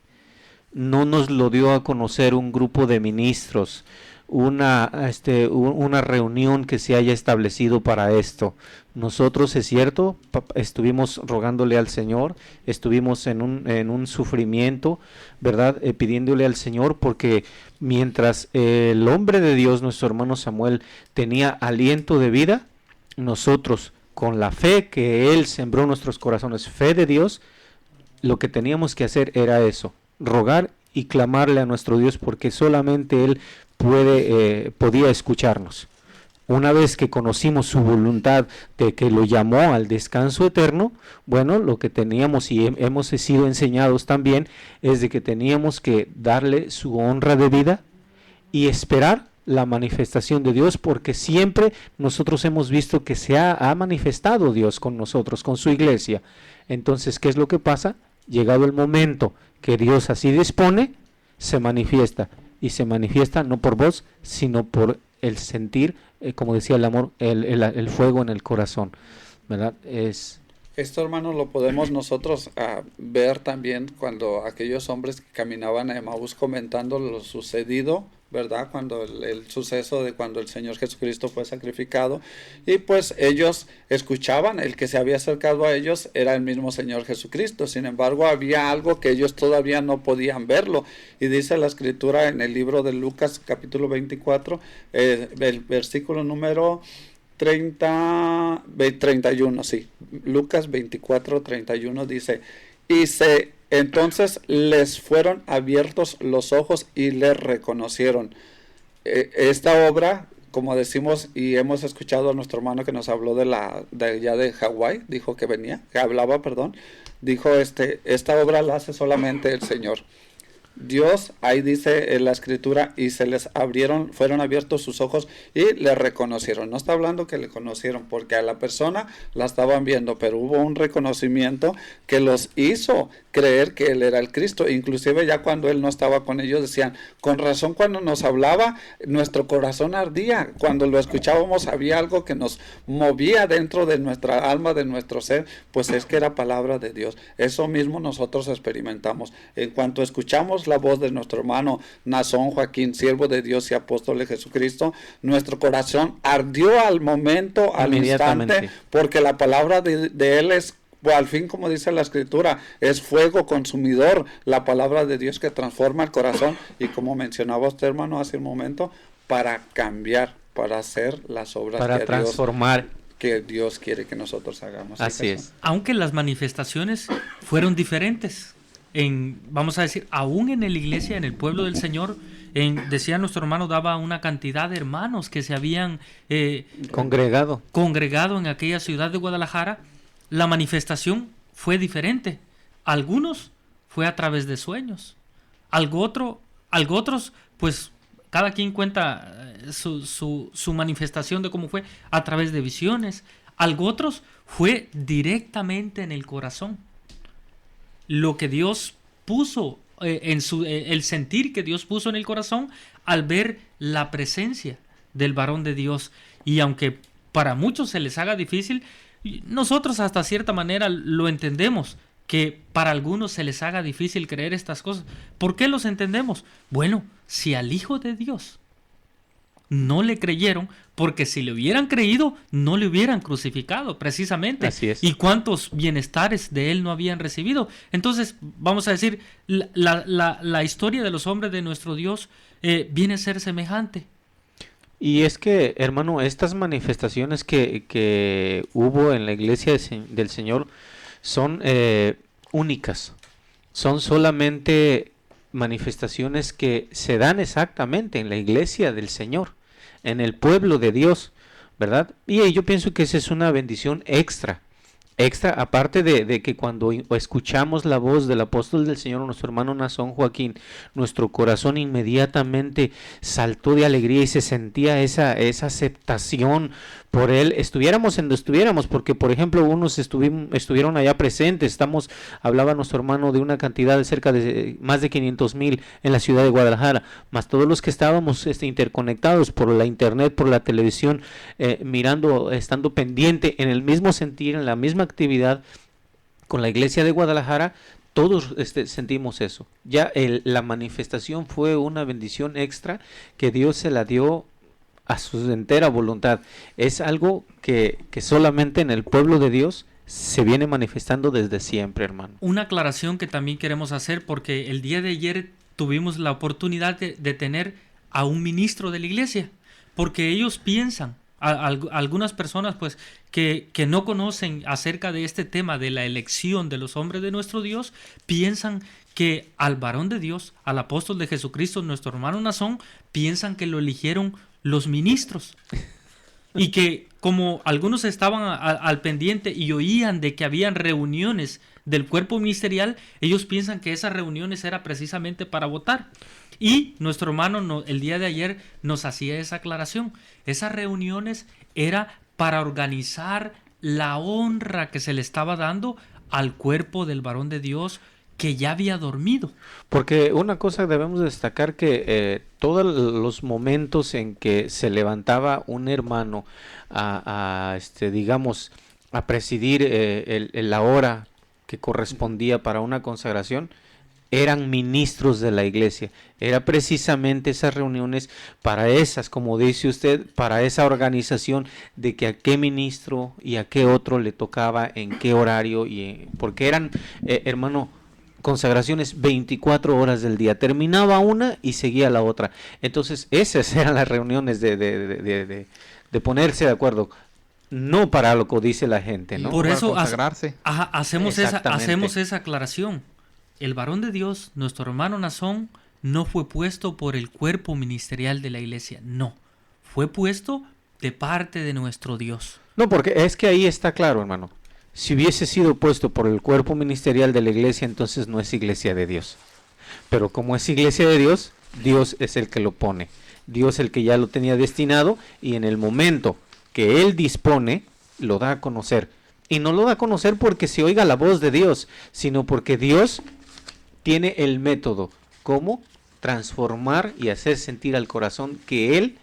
no nos lo dio a conocer un grupo de ministros, una reunión que se haya establecido para esto. Nosotros, es cierto, estuvimos rogándole al Señor, estuvimos en un sufrimiento, ¿verdad? Pidiéndole al Señor, porque mientras el hombre de Dios, nuestro hermano Samuel, tenía aliento de vida, nosotros, con la fe que Él sembró en nuestros corazones, fe de Dios, lo que teníamos que hacer era eso, rogar y clamarle a nuestro Dios, porque solamente Él podía escucharnos. Una vez que conocimos su voluntad de que lo llamó al descanso eterno, bueno, lo que teníamos y hemos sido enseñados también es de que teníamos que darle su honra de vida y esperar la manifestación de Dios, porque siempre nosotros hemos visto que se ha manifestado Dios con nosotros, con su iglesia. Entonces, ¿qué es lo que pasa? Llegado el momento que Dios así dispone, se manifiesta. Y se manifiesta no por voz, sino por el sentir, como decía el amor, el fuego en el corazón, ¿verdad? Esto, hermano, lo podemos nosotros ver también cuando aquellos hombres que caminaban a Emaús comentando lo sucedido, ¿verdad? Cuando el suceso de cuando el Señor Jesucristo fue sacrificado, y pues ellos escuchaban, el que se había acercado a ellos era el mismo Señor Jesucristo. Sin embargo, había algo que ellos todavía no podían verlo, y dice la escritura en el libro de Lucas capítulo 24, el versículo número 31, sí, Lucas 24, 31 dice, entonces les fueron abiertos los ojos y les reconocieron. Esta obra, como decimos y hemos escuchado a nuestro hermano que nos habló de allá de Hawái, dijo dijo esta obra la hace solamente el Señor. Dios, ahí dice en la escritura, y fueron abiertos sus ojos y le reconocieron. No está hablando que le conocieron, porque a la persona la estaban viendo, pero hubo un reconocimiento que los hizo creer que Él era el Cristo. Inclusive ya cuando Él no estaba con ellos decían, con razón cuando nos hablaba, nuestro corazón ardía. Cuando lo escuchábamos había algo que nos movía dentro de nuestra alma, de nuestro ser, pues es que era palabra de Dios. Eso mismo nosotros experimentamos. En cuanto escuchamos la voz de nuestro hermano Nazón Joaquín, siervo de Dios y apóstol de Jesucristo, nuestro corazón ardió al momento, al instante, porque la palabra de Él es, pues, al fin, como dice la escritura, es fuego consumidor, la palabra de Dios que transforma el corazón, y como mencionaba usted, hermano, hace un momento, para cambiar, para hacer las obras para transformar que Dios quiere que nosotros hagamos. Así es. Aunque las manifestaciones fueron diferentes, vamos a decir, aún en la iglesia, en el pueblo del Señor, decía nuestro hermano, daba una cantidad de hermanos que se habían congregado en aquella ciudad de Guadalajara. La manifestación fue diferente. Algunos fue a través de sueños, algo otros, pues cada quien cuenta su manifestación de cómo fue a través de visiones. Algo otros fue directamente en el corazón. Lo que Dios puso el sentir que Dios puso en el corazón al ver la presencia del varón de Dios. Y aunque para muchos se les haga difícil, Y nosotros hasta cierta manera lo entendemos, que para algunos se les haga difícil creer estas cosas. ¿Por qué los entendemos? Bueno, si al Hijo de Dios no le creyeron, porque si le hubieran creído, no le hubieran crucificado, precisamente. Así es. ¿Y cuántos bienestares de él no habían recibido? Entonces, vamos a decir, la historia de los hombres de nuestro Dios viene a ser semejante. Y es que, hermano, estas manifestaciones que hubo en la iglesia del Señor son únicas. Son solamente manifestaciones que se dan exactamente en la iglesia del Señor, en el pueblo de Dios, ¿verdad? Y yo pienso que esa es una bendición extra, aparte de que cuando escuchamos la voz del apóstol del Señor, nuestro hermano Nazón Joaquín, nuestro corazón inmediatamente saltó de alegría y se sentía esa aceptación por él, estuviéramos en donde estuviéramos, porque por ejemplo unos estuvieron allá presentes, hablaba nuestro hermano de una cantidad de cerca de más de 500,000 en la ciudad de Guadalajara, más todos los que estábamos interconectados por la internet, por la televisión, mirando, estando pendiente en el mismo sentir, en la misma actividad con la iglesia de Guadalajara. Todos sentimos eso. Ya la manifestación fue una bendición extra que Dios se la dio a su entera voluntad. Es algo que solamente en el pueblo de Dios se viene manifestando desde siempre, hermano. Una aclaración que también queremos hacer, porque el día de ayer tuvimos la oportunidad de tener a un ministro de la iglesia, porque ellos piensan, algunas personas pues que no conocen acerca de este tema de la elección de los hombres de nuestro Dios, piensan que al varón de Dios, al apóstol de Jesucristo, nuestro hermano Nazón, piensan que lo eligieron los ministros, y que como algunos estaban al pendiente y oían de que habían reuniones del cuerpo ministerial, ellos piensan que esas reuniones era precisamente para votar. Y nuestro hermano el día de ayer nos hacía esa aclaración. Esas reuniones era para organizar la honra que se le estaba dando al cuerpo del varón de Dios que ya había dormido. Porque una cosa debemos destacar, que todos los momentos en que se levantaba un hermano digamos, a presidir la hora que correspondía para una consagración, eran ministros de la iglesia. Era precisamente esas reuniones para esas, como dice usted, para esa organización de que a qué ministro y a qué otro le tocaba, en qué horario, porque eran, hermano, consagraciones 24 horas del día. Terminaba una y seguía la otra. Entonces esas eran las reuniones de ponerse de acuerdo. No para lo que dice la gente, ¿no? Por eso hacemos esa aclaración. El varón de Dios, nuestro hermano Nazón, no fue puesto por el cuerpo ministerial de la iglesia. No, fue puesto de parte de nuestro Dios. No, porque es que ahí está claro, hermano. Si hubiese sido puesto por el cuerpo ministerial de la iglesia, entonces no es iglesia de Dios. Pero como es iglesia de Dios, Dios es el que lo pone. Dios es el que ya lo tenía destinado, y en el momento que Él dispone, lo da a conocer. Y no lo da a conocer porque se oiga la voz de Dios, sino porque Dios tiene el método, cómo transformar y hacer sentir al corazón que Él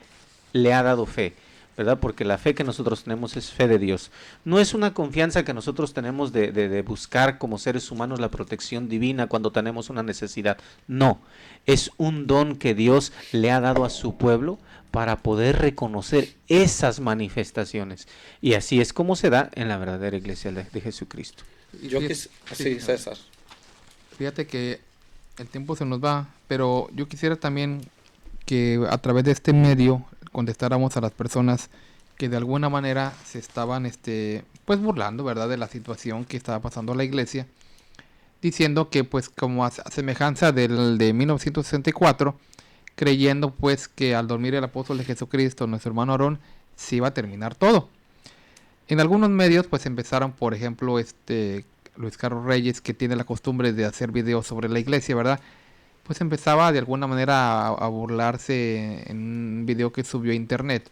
le ha dado fe, ¿verdad? Porque la fe que nosotros tenemos es fe de Dios. No es una confianza que nosotros tenemos de buscar como seres humanos la protección divina cuando tenemos una necesidad. No, es un don que Dios le ha dado a su pueblo para poder reconocer esas manifestaciones. Y así es como se da en la verdadera iglesia de Jesucristo. Sí, César. Fíjate que el tiempo se nos va, pero yo quisiera también que a través de este medio contestáramos a las personas que de alguna manera se estaban pues burlando, ¿verdad?, de la situación que estaba pasando a la iglesia, diciendo que pues como a semejanza del de 1964, creyendo pues que al dormir el apóstol de Jesucristo, nuestro hermano Aarón, se iba a terminar todo. En algunos medios pues empezaron, por ejemplo, Luis Carlos Reyes, que tiene la costumbre de hacer videos sobre la iglesia, ¿verdad?, pues empezaba de alguna manera a burlarse en un video que subió a internet,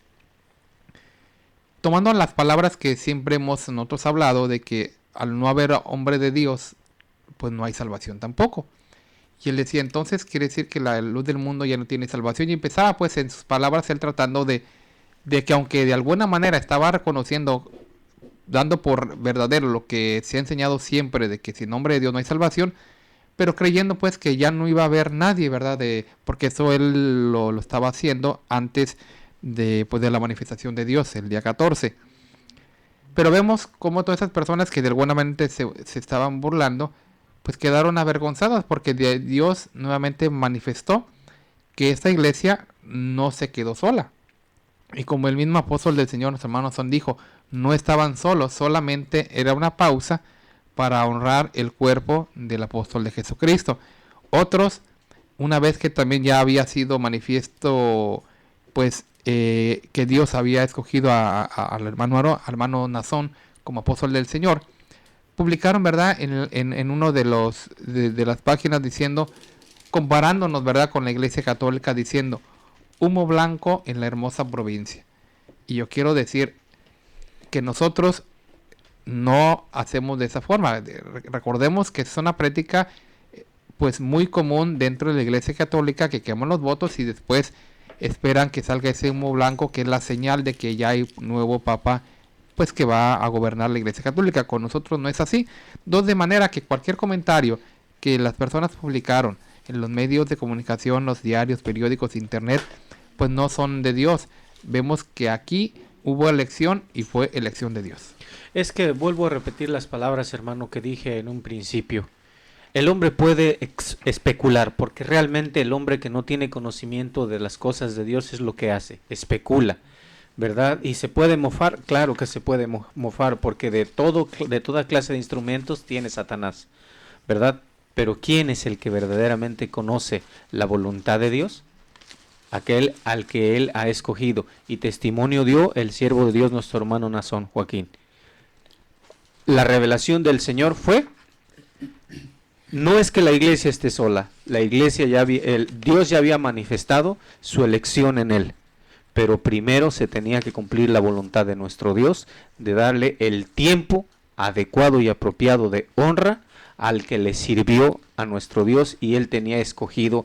tomando las palabras que siempre hemos nosotros hablado, de que al no haber hombre de Dios, pues no hay salvación tampoco. Y él decía, entonces quiere decir que la luz del mundo ya no tiene salvación. Y empezaba pues en sus palabras él tratando de que aunque de alguna manera estaba reconociendo dando por verdadero lo que se ha enseñado siempre, de que sin nombre de Dios no hay salvación, pero creyendo pues que ya no iba a haber nadie, ¿verdad? Porque eso él lo estaba haciendo antes de la manifestación de Dios, el día 14. Pero vemos cómo todas esas personas que de alguna manera se estaban burlando, pues quedaron avergonzadas, porque Dios nuevamente manifestó que esta iglesia no se quedó sola. Y como el mismo apóstol del Señor, nuestro hermano Son, dijo, no estaban solos, solamente era una pausa para honrar el cuerpo del apóstol de Jesucristo. Otros, una vez que también ya había sido manifiesto, pues, que Dios había escogido al hermano Nazón como apóstol del Señor, publicaron, ¿verdad?, en uno de las páginas diciendo, comparándonos, ¿verdad?, con la Iglesia Católica, diciendo, humo blanco en la hermosa provincia. Y yo quiero decir que nosotros no hacemos de esa forma. Recordemos que es una práctica pues muy común dentro de la Iglesia Católica, que queman los votos y después esperan que salga ese humo blanco, que es la señal de que ya hay nuevo papa, pues que va a gobernar la Iglesia Católica. Con nosotros no es así. De manera que cualquier comentario que las personas publicaron en los medios de comunicación, los diarios, periódicos, internet, pues no son de Dios. Vemos que aquí hubo elección y fue elección de Dios. Es que vuelvo a repetir las palabras, hermano, que dije en un principio. El hombre puede especular, porque realmente el hombre que no tiene conocimiento de las cosas de Dios es lo que hace, especula, ¿verdad? Y se puede mofar, claro que se puede mofar, porque de toda clase de instrumentos tiene Satanás, ¿verdad? Pero ¿quién es el que verdaderamente conoce la voluntad de Dios? Aquel al que él ha escogido, y testimonio dio el siervo de Dios, nuestro hermano Nazón, Joaquín. La revelación del Señor fue, no es que la iglesia esté sola, la iglesia Dios ya había manifestado su elección en él, pero primero se tenía que cumplir la voluntad de nuestro Dios, de darle el tiempo adecuado y apropiado de honra al que le sirvió a nuestro Dios, y él tenía escogido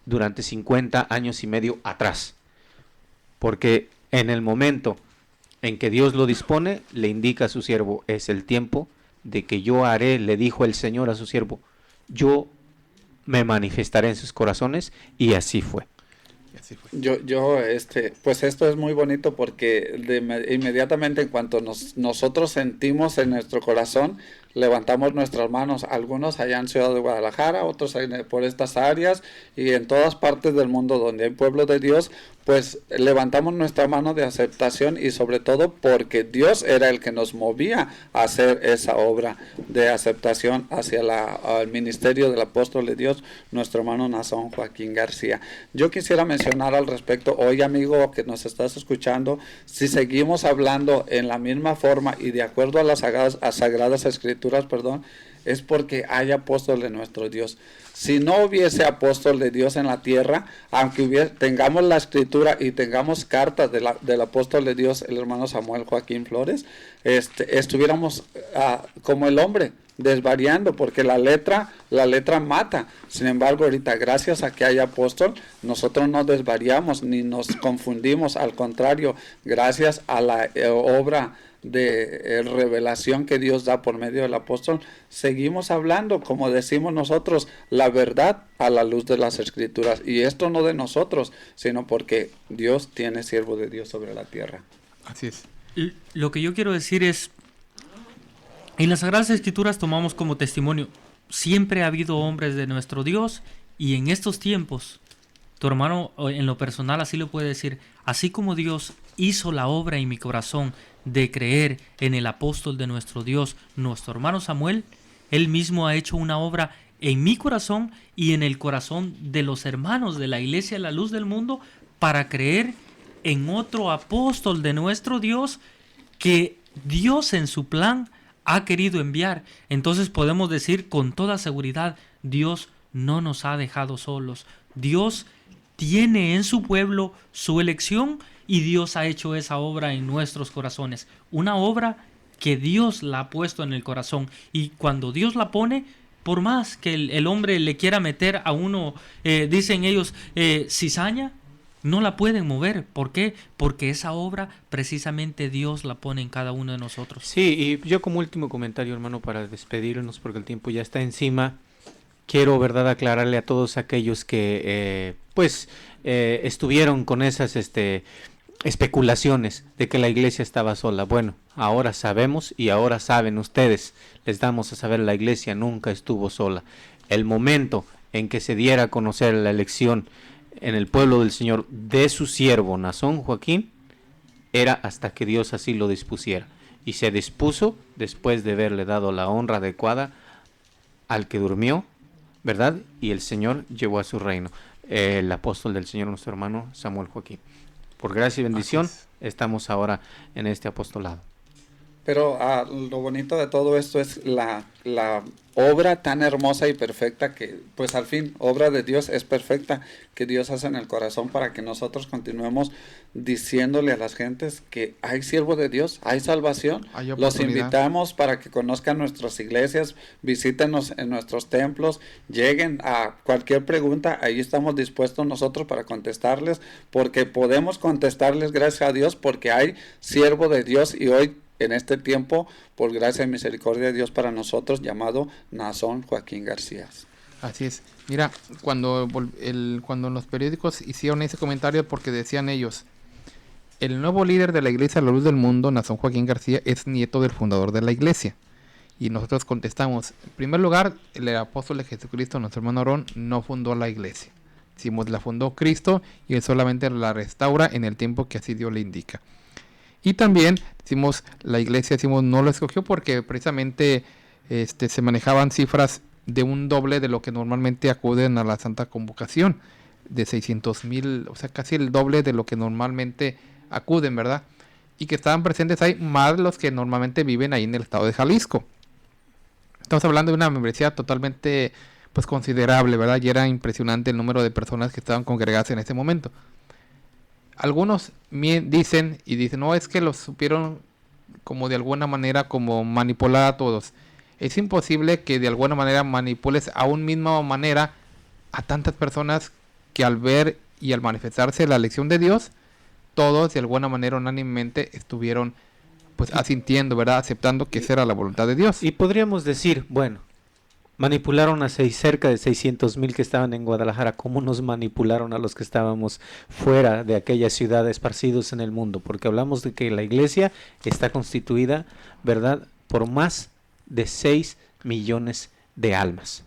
durante 50 años y medio atrás, porque en el momento en que Dios lo dispone, le indica a su siervo, es el tiempo de que yo haré, le dijo el Señor a su siervo, yo me manifestaré en sus corazones, y así fue. Pues esto es muy bonito, porque inmediatamente en cuanto nosotros sentimos en nuestro corazón, levantamos nuestras manos, algunos allá en Ciudad de Guadalajara, otros por estas áreas y en todas partes del mundo donde hay pueblo de Dios, pues levantamos nuestra mano de aceptación, y sobre todo porque Dios era el que nos movía a hacer esa obra de aceptación hacia el ministerio del apóstol de Dios, nuestro hermano Nazón Joaquín García. Yo quisiera mencionar al respecto, hoy, amigo que nos estás escuchando, si seguimos hablando en la misma forma y de acuerdo a las sagradas escrituras, es porque hay apóstol de nuestro Dios. Si no hubiese apóstol de Dios en la tierra, aunque tengamos la escritura y tengamos cartas del apóstol de Dios, el hermano Samuel Joaquín Flores, estuviéramos como el hombre, desvariando, porque la letra mata. Sin embargo, ahorita, gracias a que hay apóstol, nosotros no desvariamos ni nos confundimos, al contrario, gracias a la obra de revelación que Dios da por medio del apóstol, seguimos hablando, como decimos nosotros, la verdad a la luz de las escrituras, y esto no de nosotros, sino porque Dios tiene siervo de Dios sobre la tierra. Así es. Lo que yo quiero decir es, en las Sagradas Escrituras tomamos como testimonio, siempre ha habido hombres de nuestro Dios, y en estos tiempos, tu hermano en lo personal así lo puede decir, así como Dios hizo la obra en mi corazón de creer en el apóstol de nuestro Dios, nuestro hermano Samuel, él mismo ha hecho una obra en mi corazón y en el corazón de los hermanos de la Iglesia La Luz del Mundo, para creer en otro apóstol de nuestro Dios que Dios en su plan ha querido enviar. Entonces podemos decir con toda seguridad, Dios no nos ha dejado solos. Dios tiene en su pueblo su elección, y Dios ha hecho esa obra en nuestros corazones. Una obra que Dios la ha puesto en el corazón, y cuando Dios la pone, por más que el hombre le quiera meter a uno, dicen ellos, cizaña, no la pueden mover. ¿Por qué? Porque esa obra precisamente Dios la pone en cada uno de nosotros. Sí, y yo como último comentario, hermano, para despedirnos, porque el tiempo ya está encima, quiero, verdad, aclararle a todos aquellos que, estuvieron con esas, especulaciones de que la iglesia estaba sola. Bueno, ahora sabemos y ahora saben ustedes, les damos a saber, la iglesia nunca estuvo sola. El momento en que se diera a conocer la elección en el pueblo del Señor de su siervo Nazón Joaquín, era hasta que Dios así lo dispusiera. Y se dispuso después de haberle dado la honra adecuada al que durmió, ¿verdad? Y el Señor llevó a su reino. El apóstol del Señor, nuestro hermano Samuel Joaquín. Por gracia y bendición, estamos ahora en este apostolado. Pero lo bonito de todo esto es la obra tan hermosa y perfecta que, pues al fin, obra de Dios es perfecta, que Dios hace en el corazón para que nosotros continuemos diciéndole a las gentes que hay siervo de Dios, hay salvación. Los invitamos para que conozcan nuestras iglesias, visítenos en nuestros templos, lleguen a cualquier pregunta, ahí estamos dispuestos nosotros para contestarles, porque podemos contestarles, gracias a Dios, porque hay siervo de Dios, y hoy en este tiempo, por gracia y misericordia de Dios para nosotros, llamado Nazón Joaquín García. Así es. Mira, cuando los periódicos hicieron ese comentario, porque decían ellos, el nuevo líder de la iglesia La Luz del Mundo, Nazón Joaquín García, es nieto del fundador de la iglesia. Y nosotros contestamos, en primer lugar, el apóstol de Jesucristo, nuestro hermano Aarón, no fundó la iglesia. Decimos, la fundó Cristo y él solamente la restaura en el tiempo que así Dios le indica. Y también decimos, la iglesia no lo escogió porque precisamente se manejaban cifras de un doble de lo que normalmente acuden a la Santa Convocación, de 600,000, o sea, casi el doble de lo que normalmente acuden, ¿verdad? Y que estaban presentes ahí más los que normalmente viven ahí en el estado de Jalisco. Estamos hablando de una membresía totalmente pues considerable, ¿verdad? Y era impresionante el número de personas que estaban congregadas en ese momento. Algunos dicen, no, es que los supieron como de alguna manera como manipular a todos. Es imposible que de alguna manera manipules a una misma manera a tantas personas que al ver y al manifestarse la elección de Dios, todos de alguna manera unánimemente estuvieron pues asintiendo, ¿verdad? Aceptando que esa era la voluntad de Dios. Y podríamos decir, bueno, manipularon a cerca de 600,000 que estaban en Guadalajara. ¿Cómo nos manipularon a los que estábamos fuera de aquella ciudad, esparcidos en el mundo? Porque hablamos de que la iglesia está constituida, ¿verdad?, por más de 6 millones de almas.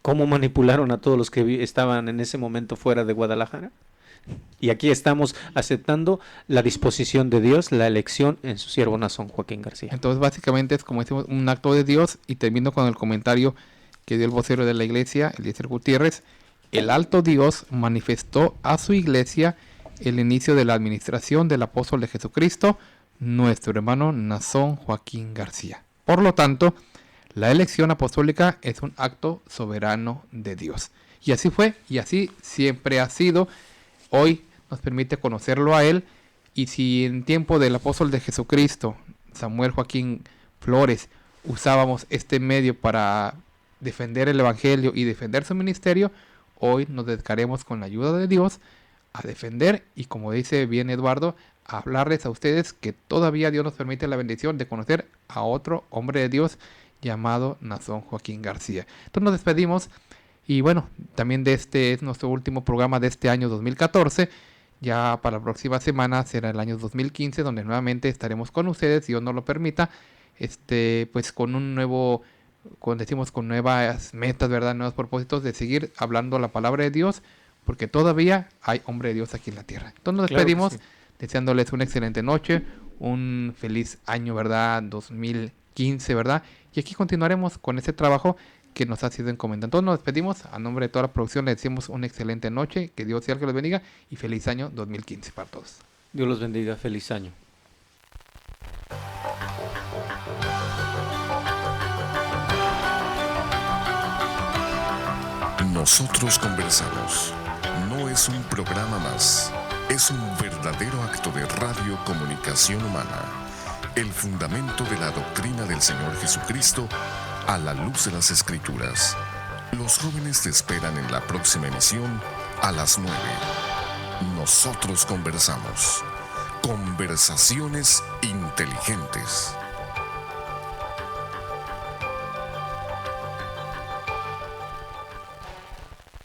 ¿Cómo manipularon a todos los que estaban en ese momento fuera de Guadalajara? Y aquí estamos aceptando la disposición de Dios, la elección en su siervo Nazón Joaquín García. Entonces básicamente es como decimos un acto de Dios. Y termino con el comentario que dio el vocero de la iglesia, Eliezer Gutiérrez. El alto Dios manifestó a su iglesia el inicio de la administración del apóstol de Jesucristo, nuestro hermano Nazón Joaquín García. Por lo tanto, la elección apostólica es un acto soberano de Dios. Y así fue, y así siempre ha sido. Hoy nos permite conocerlo a él, y si en tiempo del apóstol de Jesucristo, Samuel Joaquín Flores, usábamos este medio para defender el evangelio y defender su ministerio, hoy nos dedicaremos con la ayuda de Dios a defender, y como dice bien Eduardo, a hablarles a ustedes que todavía Dios nos permite la bendición de conocer a otro hombre de Dios llamado Nazón Joaquín García. Entonces nos despedimos. Y bueno, también este es nuestro último programa de este año 2014. Ya para la próxima semana será el año 2015, donde nuevamente estaremos con ustedes, si Dios nos lo permita, pues con un nuevo, con nuevas metas, ¿verdad? Nuevos propósitos de seguir hablando la palabra de Dios, porque todavía hay hombre de Dios aquí en la tierra. Entonces nos despedimos, deseándoles una excelente noche, un feliz año, ¿verdad? 2015, ¿verdad? Y aquí continuaremos con este trabajo que nos ha sido encomendado. Entonces nos despedimos. A nombre de toda la producción le decimos una excelente noche, que Dios sea el que los bendiga, y feliz año 2015 para todos. Dios los bendiga, feliz año. Nosotros conversamos. No es un programa más, es un verdadero acto de radiocomunicación humana. El fundamento de la doctrina del Señor Jesucristo a la luz de las Escrituras. Los jóvenes te esperan en la próxima emisión a las 9. nosotros conversamos. Conversaciones inteligentes.